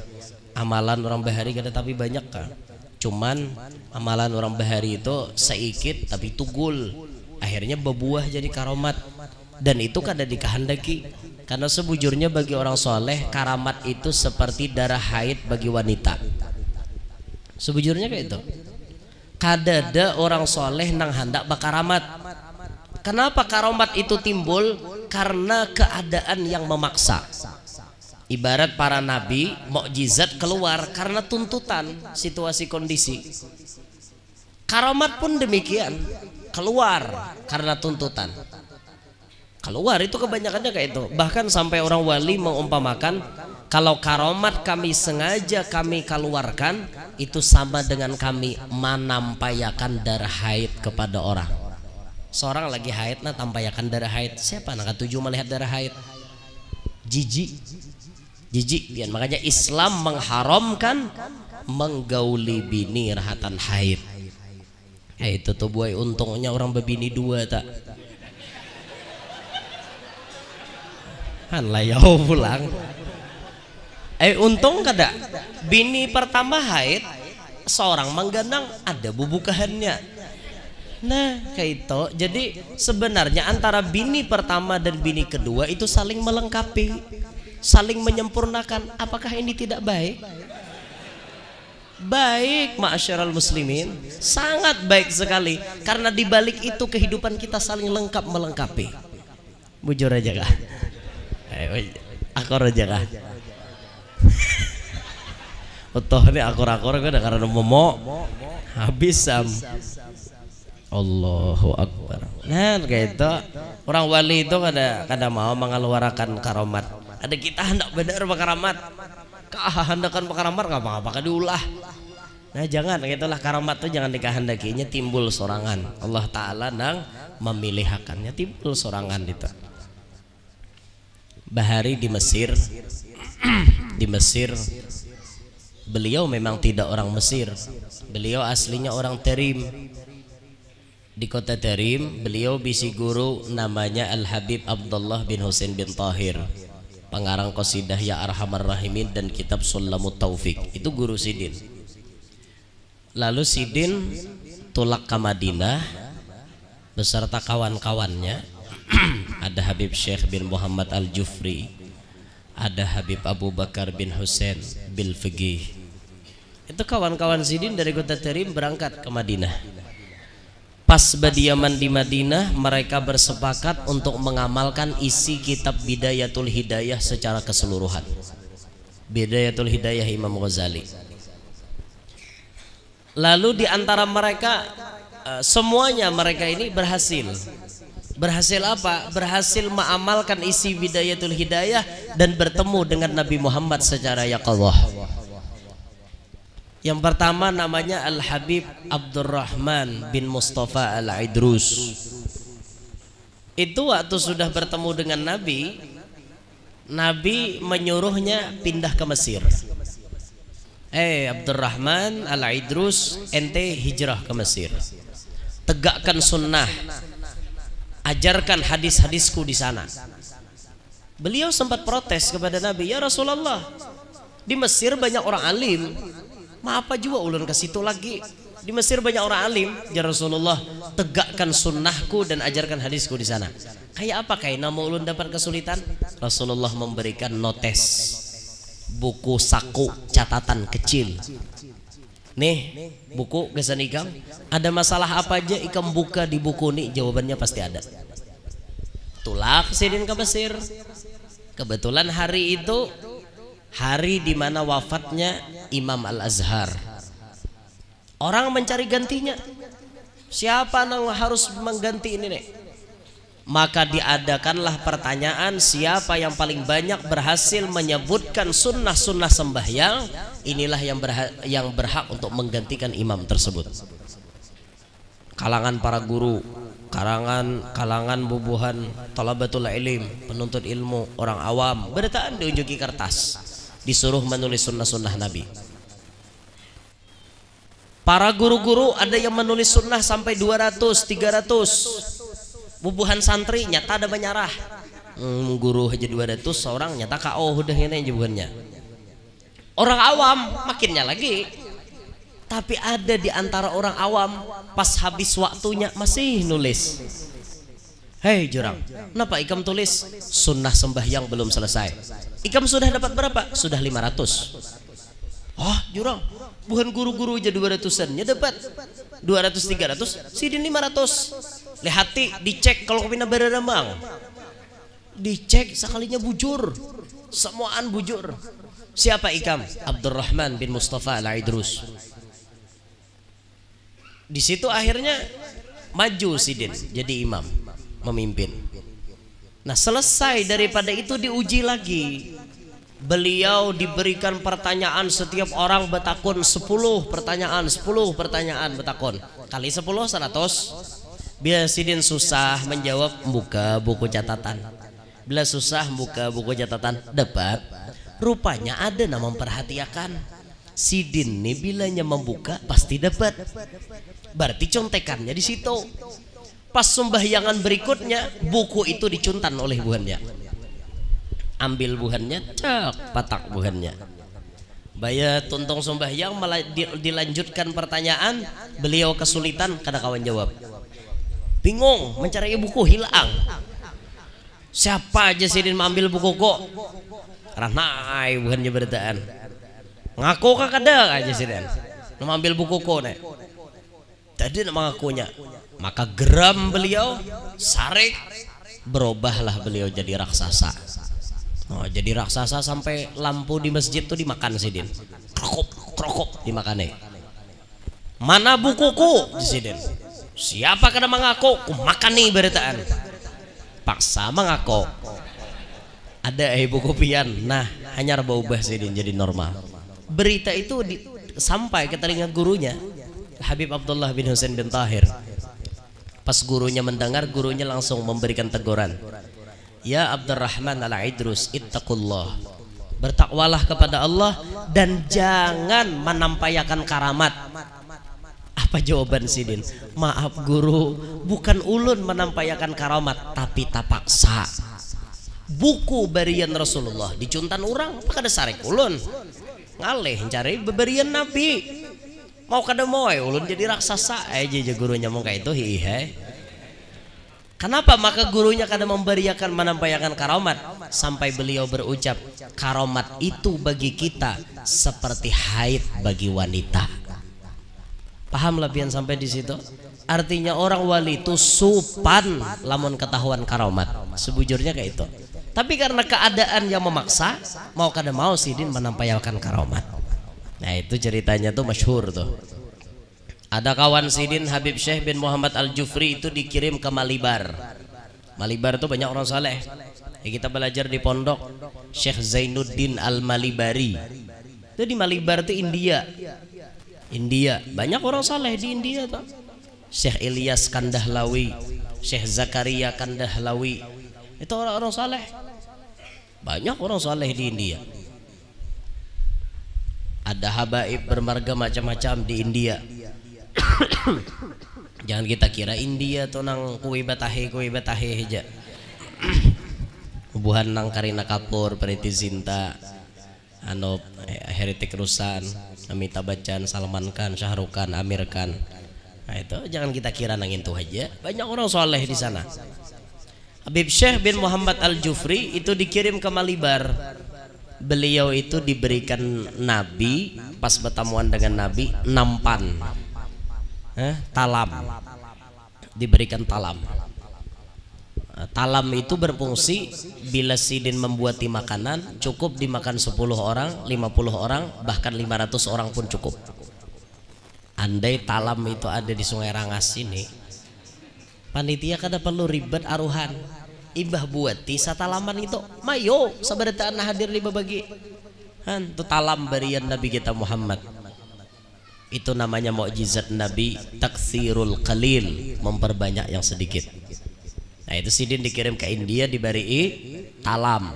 Amalan orang Bahari kada tapi banyak kan. Cuman amalan orang Bahari itu sedikit tapi tugul. Akhirnya berbuah jadi karomat. Dan itu kada dikehendaki. Karena sebujurnya bagi orang soleh karamat itu seperti darah haid bagi wanita. Sebujurnya kayak itu. Kada ada orang soleh nang hendak bakaramat. Kenapa karomat itu timbul? Karena keadaan yang memaksa. Ibarat para nabi, mukjizat keluar karena tuntutan situasi kondisi. Karomat pun demikian, keluar karena tuntutan. Keluar itu kebanyakannya kayak itu. Bahkan sampai orang wali mengumpamakan, kalau karomat kami sengaja kami keluarkan, itu sama dengan kami menampayakan darah haid kepada orang. Seorang lagi haid, nah tampayakan darah haid. Siapa nak tuju melihat darah haid? Jijik, jijik. Makanya Islam mengharamkan menggauli bini rahatan haid. Itu tuh boy, untungnya orang bebini dua tak. Han layau pulang. Untung kada. Bini pertama haid, seorang mengganang ada bubukahannya. Nah kayak itu. Jadi sebenarnya antara bini pertama dan bini kedua itu saling melengkapi, saling menyempurnakan. Apakah ini tidak baik? Baik, ma'asyiral muslimin, sangat baik sekali. Karena dibalik itu kehidupan kita saling lengkap melengkapi. Bujur aja kah? Akor aja kah? Utuh ini akor-akor kan karena momo habis sam. Allahu Akbar. Nah kayak itu orang wali itu kada mau mengeluarkan karomat. Ada kita hendak benar bakaramat, kehendakan bakaramat nggak apa-apa diulah. Nah jangan gitulah, karomat itu jangan dikehendakinya timbul sorangan. Allah Taala nang memilihakannya timbul sorangan itu. Bahari di Mesir, di Mesir beliau memang tidak orang Mesir. Beliau aslinya orang Terim. Di kota Terim beliau bisi guru namanya Al-Habib Abdullah bin Husain bin Tahir, pengarang qasidah Ya Arhamar Rahimin dan kitab Sulamut Taufik. Itu guru Sidin. Lalu Sidin tulak ke Madinah beserta kawan-kawannya. Ada Habib Syekh bin Muhammad Al-Jufri, ada Habib Abu Bakar bin Husain bil Fiqih. Itu kawan-kawan Sidin dari kota Terim berangkat ke Madinah. Pas berdiaman di Madinah, mereka bersepakat untuk mengamalkan isi kitab Bidayatul Hidayah secara keseluruhan. Bidayatul Hidayah Imam Ghazali. Lalu di antara mereka semuanya mereka ini berhasil. Berhasil apa? Berhasil mengamalkan isi Bidayatul Hidayah dan bertemu dengan Nabi Muhammad secara yaqadhah. Yang pertama namanya Al-Habib Abdurrahman bin Mustafa Al-Idrus. Itu waktu sudah bertemu dengan Nabi, Nabi menyuruhnya pindah ke Mesir. Abdurrahman al-Idrus, ente hijrah ke Mesir, tegakkan sunnah, ajarkan hadis-hadisku di sana. Beliau sempat protes kepada Nabi, ya Rasulullah, di Mesir banyak orang alim, apa juga ulun ke situ lagi? Di Mesir banyak orang alim, ya Rasulullah, tegakkan sunnahku dan ajarkan hadisku di sana. Kayak apa kayak nama ulun dapat kesulitan? Rasulullah memberikan notes, buku saku catatan kecil. Nih buku kesan ikam, ada masalah apa aja ikam buka di buku nih, jawabannya pasti ada. Tulak sidin ke Mesir. Kebetulan hari itu hari dimana wafatnya Imam Al-Azhar. Orang mencari gantinya, siapa yang harus mengganti ini nih? Maka diadakanlah pertanyaan, siapa yang paling banyak berhasil menyebutkan sunnah-sunnah sembahyang, inilah yang berhak untuk menggantikan imam tersebut. Kalangan para guru, kalangan bubuhan talabatul ilim, penuntut ilmu, orang awam bertaan diunjuki kertas, disuruh menulis sunnah-sunnah Nabi. Para guru-guru ada yang menulis sunnah sampai 200, 300. Bubuhan santri nyata ada menyarah. Guru aja 200, seorang nyata KO udah ini bubuhannya. Orang awam makinnya lagi. Tapi ada di antara orang awam pas habis waktunya masih nulis. Hei jurang, kenapa ikam tulis sunnah sembahyang belum selesai? Ikam sudah dapat berapa? Sudah 500. Oh jurang, bukan guru-guru aja 200-an nya dapat 200, 300, sidin 500. Lihati dicek kalau kepina berenang, dicek sekalinya bujur, semuaan bujur. Siapa ikam? Abdurrahman bin Mustafa al-Idrus. Di situ akhirnya maju sidin jadi imam, memimpin. Nah selesai daripada itu diuji lagi. Beliau diberikan pertanyaan, setiap orang betakun 10 pertanyaan, 10 pertanyaan betakun. Kali 10 100. Bila sidin susah menjawab, buka buku catatan. Bila susah buka buku catatan, dapat. Rupanya ada nama memperhatikan. Sidin nih bilanya membuka pasti dapat. Berarti contekannya di situ. Pas sembahyangan berikutnya, buku itu dicuntan oleh buhannya. Ambil buhannya, cek patak buhannya. Baya tuntung sembahyang malah dilanjutkan pertanyaan, beliau kesulitan kada kawan jawab. Bingung mencari buku, hilang. Siapa aja sidin mengambil buku kok? Ranai bukannya berdaan. Ngaku kada aja sidin mengambil buku kok nek. Tadi nak mengakunya. Maka geram beliau, sarik, berubahlah beliau jadi raksasa. Oh, jadi raksasa sampai lampu di masjid tuh dimakan sidin. Krokop dimakan nih. Mana bukuku sidin? Siapa kena mengaku? Ku makan nih beritaan. Paksa mengaku. Ada buku pian. Nah, hanya berubah sidin jadi normal. Berita itu sampai ke telinga gurunya, Habib Abdullah bin Husain bin Tahir. Pas gurunya mendengar, gurunya langsung memberikan teguran. Ya Abdurrahman al-Idrus, ittaqullah. Bertakwalah kepada Allah dan jangan menampayakan karamat. Apa jawaban sidin? Maaf guru, bukan ulun menampayakan karamat, tapi tapaksa. Buku barian Rasulullah dicuntan orang, apa kada sarik ulun? Ngaleh cari beberian Nabi. Mau kada mau ulun jadi raksasa aja gurunya mau kayak itu hihe. Kenapa maka gurunya kada memberiakan menampayakan karamat sampai beliau berucap, karamat itu bagi kita seperti haid bagi wanita. Paham lebihan sampai di situ? Artinya orang wali itu supan lamun ketahuan karamat. Sebujurnya kayak itu. Tapi karena keadaan yang memaksa, mau kada mau sidin menampaykan karamat. Nah itu ceritanya tuh masyhur tuh. Ada kawan sidin Habib Syekh bin Muhammad Al-Jufri itu dikirim ke Malibar. Malibar tuh banyak orang saleh. Kita belajar di pondok Syekh Zainuddin Al-Malibari. Itu di Malibar tuh India. India, banyak orang saleh di India tuh. Syekh Ilyas Kandahlawi, Syekh Zakaria Kandahlawi. Itu orang-orang saleh. Banyak orang soleh di India. Ada habaib bermarga macam-macam di India. Jangan kita kira India tuh nang kue batahe aja. Hubungan nang Kareena Kapoor, Preity Zinta, Heritik Roshan, Amitabh Bachchan, Salman Khan, Shah Rukh Khan, Amir Khan. Nah itu jangan kita kira nang itu aja. Banyak orang soleh di sana. Habib Syekh bin Muhammad Al-Jufri itu dikirim ke Malibar. Beliau itu diberikan Nabi, pas bertemuan dengan Nabi, nampan, talam, diberikan talam. Talam itu berfungsi bila sidin membuati makanan cukup dimakan 10 orang, 50 orang, bahkan 500 orang pun cukup. Andai talam itu ada di Sungai Rangas ini, panitia kada perlu ribet aruhan. Ibah buati satalaman itu mayo sabarataan hadir di babagi itu talam barian Nabi kita Muhammad. Itu namanya mukjizat Nabi, taksirul qalil, memperbanyak yang sedikit. Nah itu sidin dikirim ke India diberi talam.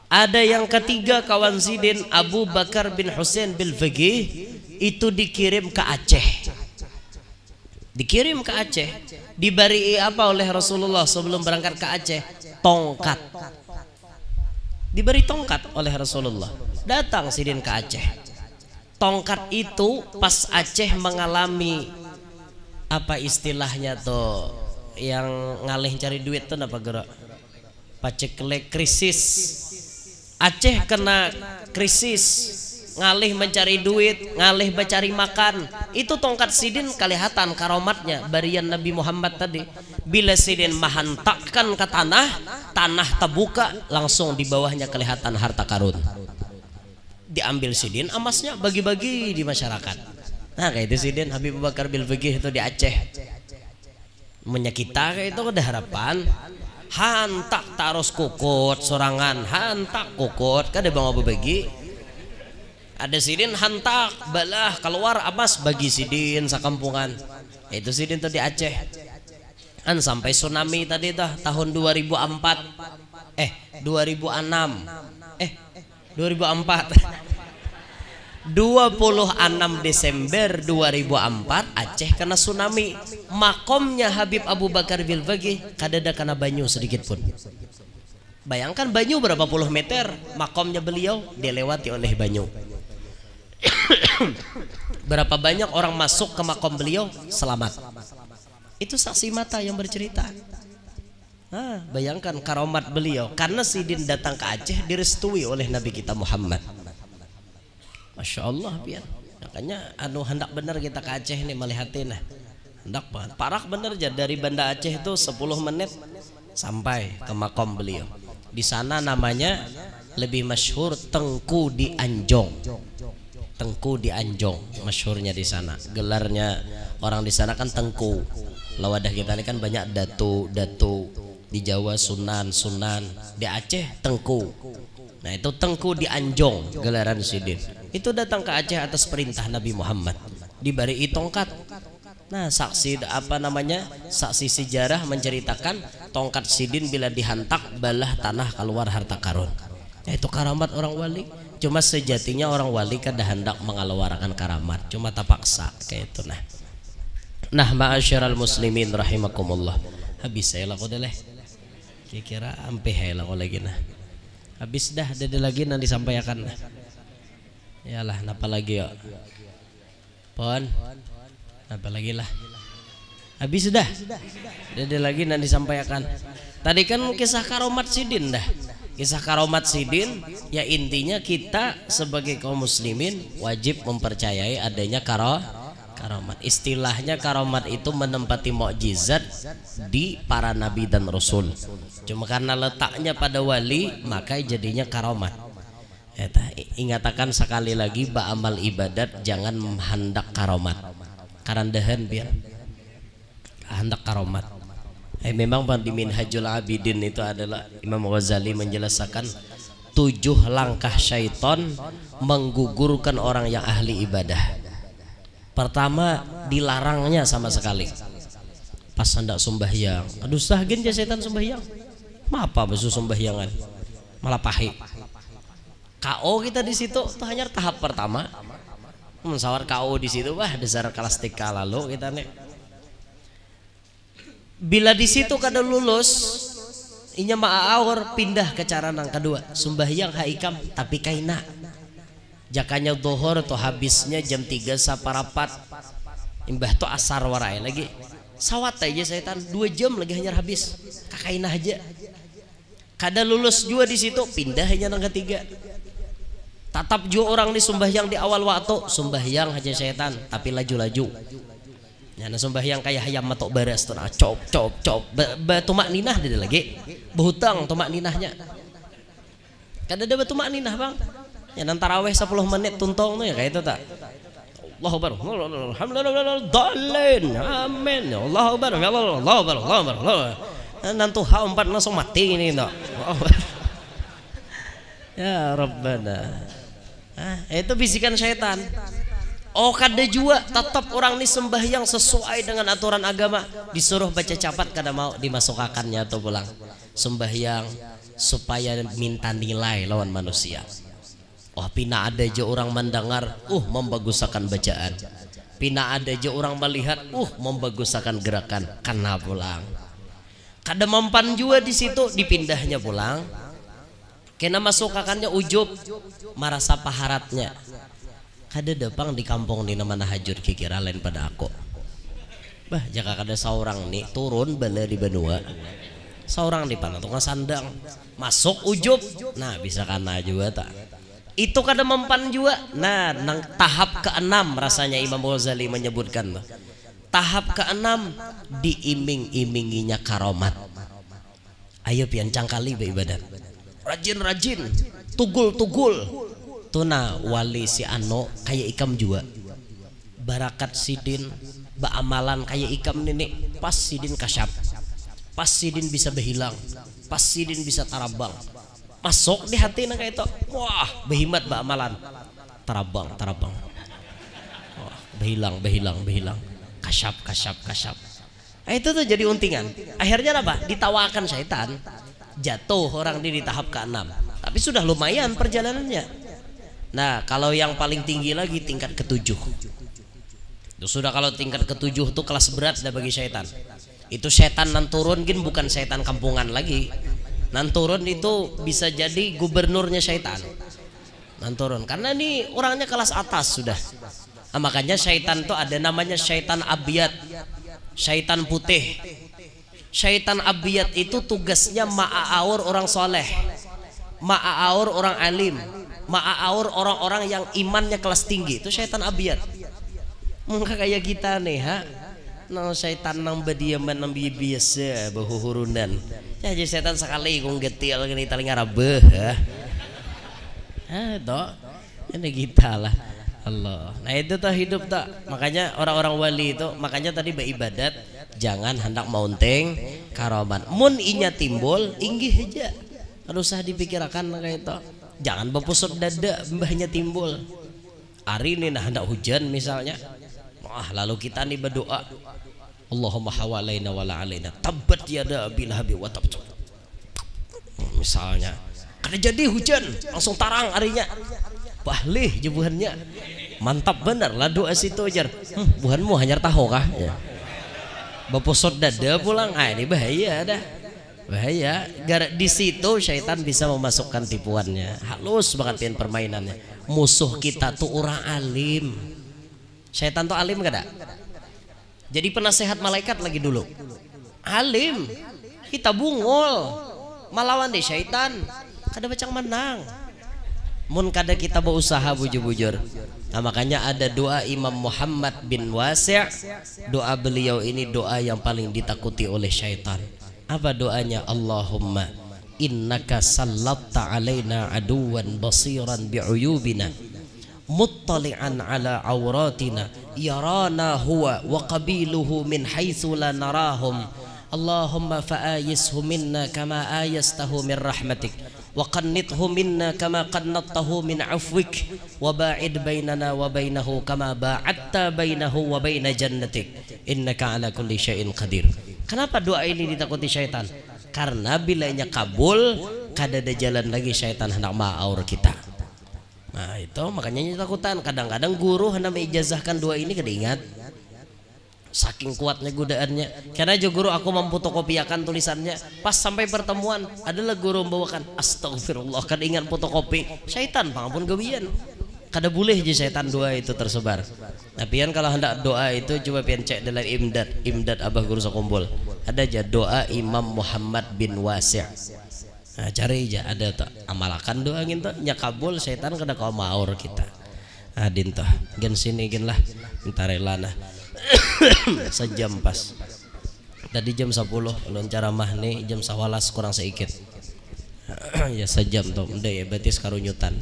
Ada yang ketiga kawan sidin, Abu Bakar bin Husain bil Faqih, itu dikirim ke Aceh. Dikirim ke Aceh, diberi apa oleh Rasulullah sebelum berangkat ke Aceh? Tongkat. Diberi tongkat oleh Rasulullah. Datang sidin ke Aceh. Tongkat itu pas Aceh mengalami apa istilahnya tuh, yang ngalih cari duit tuh apa gerak? Pacekle krisis. Aceh kena krisis. Ngalih mencari duit, ngalih mencari makan. Itu tongkat sidin kelihatan karomatnya barian Nabi Muhammad tadi. Bila sidin mahantakkan ke tanah, tanah terbuka, langsung di bawahnya kelihatan harta karun. Diambil sidin emasnya, bagi-bagi di masyarakat. Nah kayak itu sidin Habib Bakar bil Faqih itu di Aceh. Menyakita kayak itu ada harapan. Hantak taros kukut sorangan, hantak kukut kada bang Abu bagi. Ada sidin hantak balah keluar amas bagi sidin sakampungan. Itu sidin tuh di Aceh. An sampai tsunami tadi dah tahun 2004. 2006. 2004. 26 Desember 2004 Aceh kena tsunami. Makomnya Habib Abu Bakar bil Faqih kadada kena banyu sedikit pun. Bayangkan banyu berapa puluh meter, makomnya beliau dilewati oleh banyu. Berapa banyak orang masuk ke makom beliau selamat. Itu saksi mata yang bercerita. Nah, bayangkan karomat beliau karena sidin datang ke Aceh direstui oleh Nabi kita Muhammad. Masya Allah biar. Makanya hendak benar kita ke Aceh ini melihatin. Hendak banget. Parah bener aja dari Banda Aceh itu 10 menit sampai ke makom beliau. Di sana namanya lebih masyhur Tengku di Anjong. Tengku di Anjong masyhurnya di sana. Gelarnya orang di sana kan Tengku. Lawadah kita ini kan banyak datu. Di Jawa Sunan, di Aceh Tengku. Nah itu Tengku di Anjong gelaran sidin. Itu datang ke Aceh atas perintah Nabi Muhammad. Diberi tongkat. Nah saksi saksi sejarah menceritakan tongkat sidin bila dihantak balah tanah keluar harta karun. Nah, itu karamat orang wali. Cuma sejatinya orang wali kada hendak mengeluarkan karamat, cuma terpaksa kayak itu. Nah ma'asyiral muslimin rahimakumullah. Habis saya lah kodeh. Kira-kira ampe lah lagi nah. Habis dah ada lagi nanti disampaikan. Yalah napa lagi ya? Pon. Napa lagi lah. Habis dah. Ada lagi nanti disampaikan. Tadi kan kisah karomat sidin dah. Kisah karomat sidin ya intinya kita sebagai kaum muslimin wajib mempercayai adanya karomat. Istilahnya karomat itu menempati mukjizat di para nabi dan rasul. Cuma karena letaknya pada wali maka jadinya karomat. Ingatakan sekali lagi ba'amal ibadat jangan hendak karomat. Karandahan biar hendak karomat. Memang di Minhajul Abidin itu adalah Imam Ghazali menjelaskan 7 langkah syaitan menggugurkan orang yang ahli ibadah. Pertama dilarangnya sama sekali. Pas hendak sembahyang, aduh sahgin aja setan sembahyang. Apa besu sembahyangan? malah pahit. KO kita di situ tuh hanya tahap pertama. Mensawar KO di situ wah dasar kelas TK lalu kita nih. Bila di situ kada lulus, inya ma'awar pindah ke cara nang kedua, sembahyang haikam tapi kaina. Jakanya dhuhur tuh habisnya jam 3 saparapat. Imbah tuh asar warai lagi. Sawat aja setan 2 jam lagi hanya habis. Kakaina aja. Kada lulus juga di situ, pindah aja nang ketiga. Tatap juga orang di sembahyang di awal waktu, sembahyang aja setan tapi laju-laju. Nyana sembahyang kayak hayam matok baras tuh, cop cop cop, tumak ninah dia lagi, berhutang tumak ninahnya. Kada ada tumak ninah bang. Ya nanti taraweh 10 menit tuntong tuh ya kayak itu tak. Allahu Akbar, alhamdulillah, dalin, amin, Allahu Akbar, Allahu Akbar, Allahu Akbar. Nanti H4 langsung mati ini tak. Ya Rabbana. Itu bisikan syaitan. Oh kada juga tetap orang ini sembahyang sesuai dengan aturan agama, disuruh baca capat kada mau dimasukkannya atau pulang sembahyang supaya minta nilai lawan manusia. Wah pina ada aja orang mendengar membaguskan bacaan, pina ada aja orang melihat membaguskan gerakan, karena pulang kada mempan juga di situ dipindahnya pulang. Kena masukkannya ujub merasa paharatnya. Kada depang di kampung di nama hajur kikira lain pada aku. Bah jika kada seorang nih turun bala di benua, seorang di pana tukang sandang masuk ujub, nah bisa kana juga tak. Itu kada mempan juga. Nah nang tahap ke-6 rasanya Imam Ghazali menyebutkan tuh. Tahap ke-6 diiming-iminginya karomat. Ayo pian cangkali beribadat. Rajin-rajin, tugul-tugul. Tuna wali si ano kayak ikam juga. Barakat sidin baamalan kayak ikam nenek pas sidin kasyap. Pas sidin bisa berhilang. Pas sidin bisa tarabang. Masuk di hati nang kayak itu. Wah, behimat baamalan. Tarabang. Wah, berhilang. Kasyap. Itu tuh jadi untingan. Akhirnya apa? Ditawakan syaitan. Jatuh orang di tahap ke-6. Tapi sudah lumayan perjalanannya. Nah kalau yang paling tinggi lagi tingkat ke-7. Itu sudah kalau tingkat ke-7 itu kelas berat dah bagi syaitan. Itu syaitan nan turun gin bukan syaitan kampungan lagi. Nan turun itu bisa jadi gubernurnya syaitan. Nan turun karena ini orangnya kelas atas sudah. Nah, makanya syaitan itu ada namanya syaitan abiyat, syaitan putih. Syaitan abiyat itu tugasnya ma'aur orang soleh, ma'aur orang alim, ma'aur orang-orang yang imannya kelas tinggi. Itu syaitan abiyat. Mungkin kayak kita nih no syaitan nang bediaman nang biasa bahuhurunan. Ya jadi syaitan sekali kong getil gini taling arabeh toh ini kita lah Allah. Nah itu tuh hidup tak. Makanya orang-orang wali itu makanya tadi beribadat jangan hendak maunteng karoman. Mun inya timbul inggih aja. Harus usah dipikirkan kayak itu. Jangan berpusat dada mbahnya timbul. Hari ini nah hendak hujan misalnya. Wah lalu kita nih berdoa. Allahumma hawalaina wala alaina. Tabbat yada Abi Lahab wa tab. Misalnya. Karena jadi hujan langsung tarang harinya. Bahlih jebuhannya. Mantap benar lah doa situ ajar. Buhanmu hanya tahu kah? Ya. Berpusat dada pulang. Ini bahaya dah. Bahaya. Di situ syaitan bisa memasukkan tipuannya. Halus banget permainannya. Musuh kita tuh orang alim. Syaitan tuh alim gak ada? Jadi penasehat malaikat lagi dulu. Alim. Kita bungul. Malawan deh syaitan. Kada bacang menang. Mun kada kita berusaha bujur-bujur. Nah makanya ada doa Imam Muhammad bin Wasi'. Doa beliau ini doa yang paling ditakuti oleh syaitan. Apa doanya? Allahumma innaka sallatta alaina aduwan basiran bi'uyubina muttali'an ala awratina yarana huwa wa qabiluhu min haitsu la narahum. Allahumma fa'ayishu minna kama ayastahu min rahmatik wa qannithu minna kama qannattahu min afwik wa ba'id bainana wa bainahu kama ba'adta bainahu wa baina jannatik innaka ala kulli syai'in qadir. Kenapa doa ini ditakuti syaitan? Karena bilanya kabul kada ada jalan lagi syaitan hendak ma'aur kita. Nah itu makanya takutan. Kadang-kadang guru hendak mengijazahkan doa ini kada ingat, saking kuatnya godaannya. Karena aja guru aku memfotokopiakan tulisannya, pas sampai pertemuan adalah guru membawakan astagfirullah, kada ingat fotokopi. Syaitan pangampun gawian, kada boleh je syaitan doa itu tersebar. Nah pian kalau hendak doa itu coba pian cek dalam imdad abah guru sakumpul, ada aja doa Imam Muhammad bin Wasi'. Nah cari aja ada tak amalakan doa gitu nya kabul, syaitan kada kau maur kita. Adin toh gen sini gen lah entar relana sejam pas tadi jam 10 ulun caramah nih jam 11 kurang sedikit ya sejam toh udah ya berarti sekarunyutan.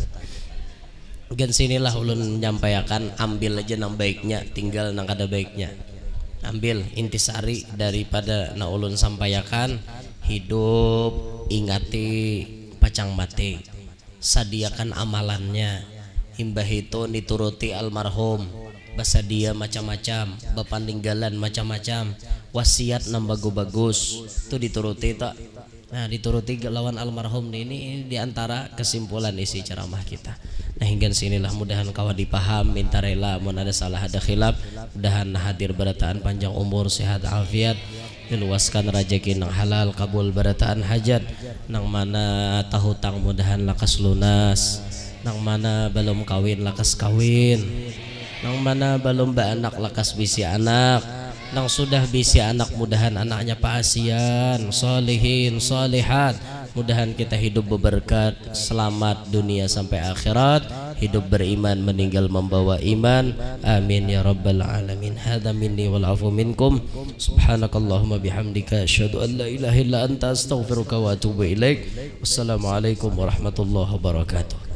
Gen sinilah ulun menyampaikan, ambil aja nang baiknya, tinggal nang kada baiknya. Ambil intisari daripada na ulun sampaikan. Hidup ingati pacang mati, sadiakan amalannya, himbah itu dituruti almarhum, basadia macam-macam, bapandinggalan macam-macam, wasiat nang bagus-bagus itu dituruti tak. Nah dituruti lawan almarhum ini diantara kesimpulan isi ceramah kita. Nah hingga sinilah mudahan kawan dipaham, minta rela mun ada salah ada khilaf, mudahan hadir barataan panjang umur sehat afiat, diluaskan rezeki nang halal, kabul barataan hajat, nang mana tahu tang mudahan lakas lunas, nang mana belum kawin lakas kawin, nang mana belum beranak lakas bisi anak, nang sudah bisi anak mudahan anaknya paasian, solihin, solihat. Mudahan kita hidup berberkat, selamat dunia sampai akhirat, hidup beriman, meninggal membawa iman. Amin ya rabbal alamin. Hadza minni wal afu minkum. Subhanakallahumma bihamdika asyhadu an la ilaha illa anta astaghfiruka wa atubu ilaik. Wassalamualaikum warahmatullahi wabarakatuh.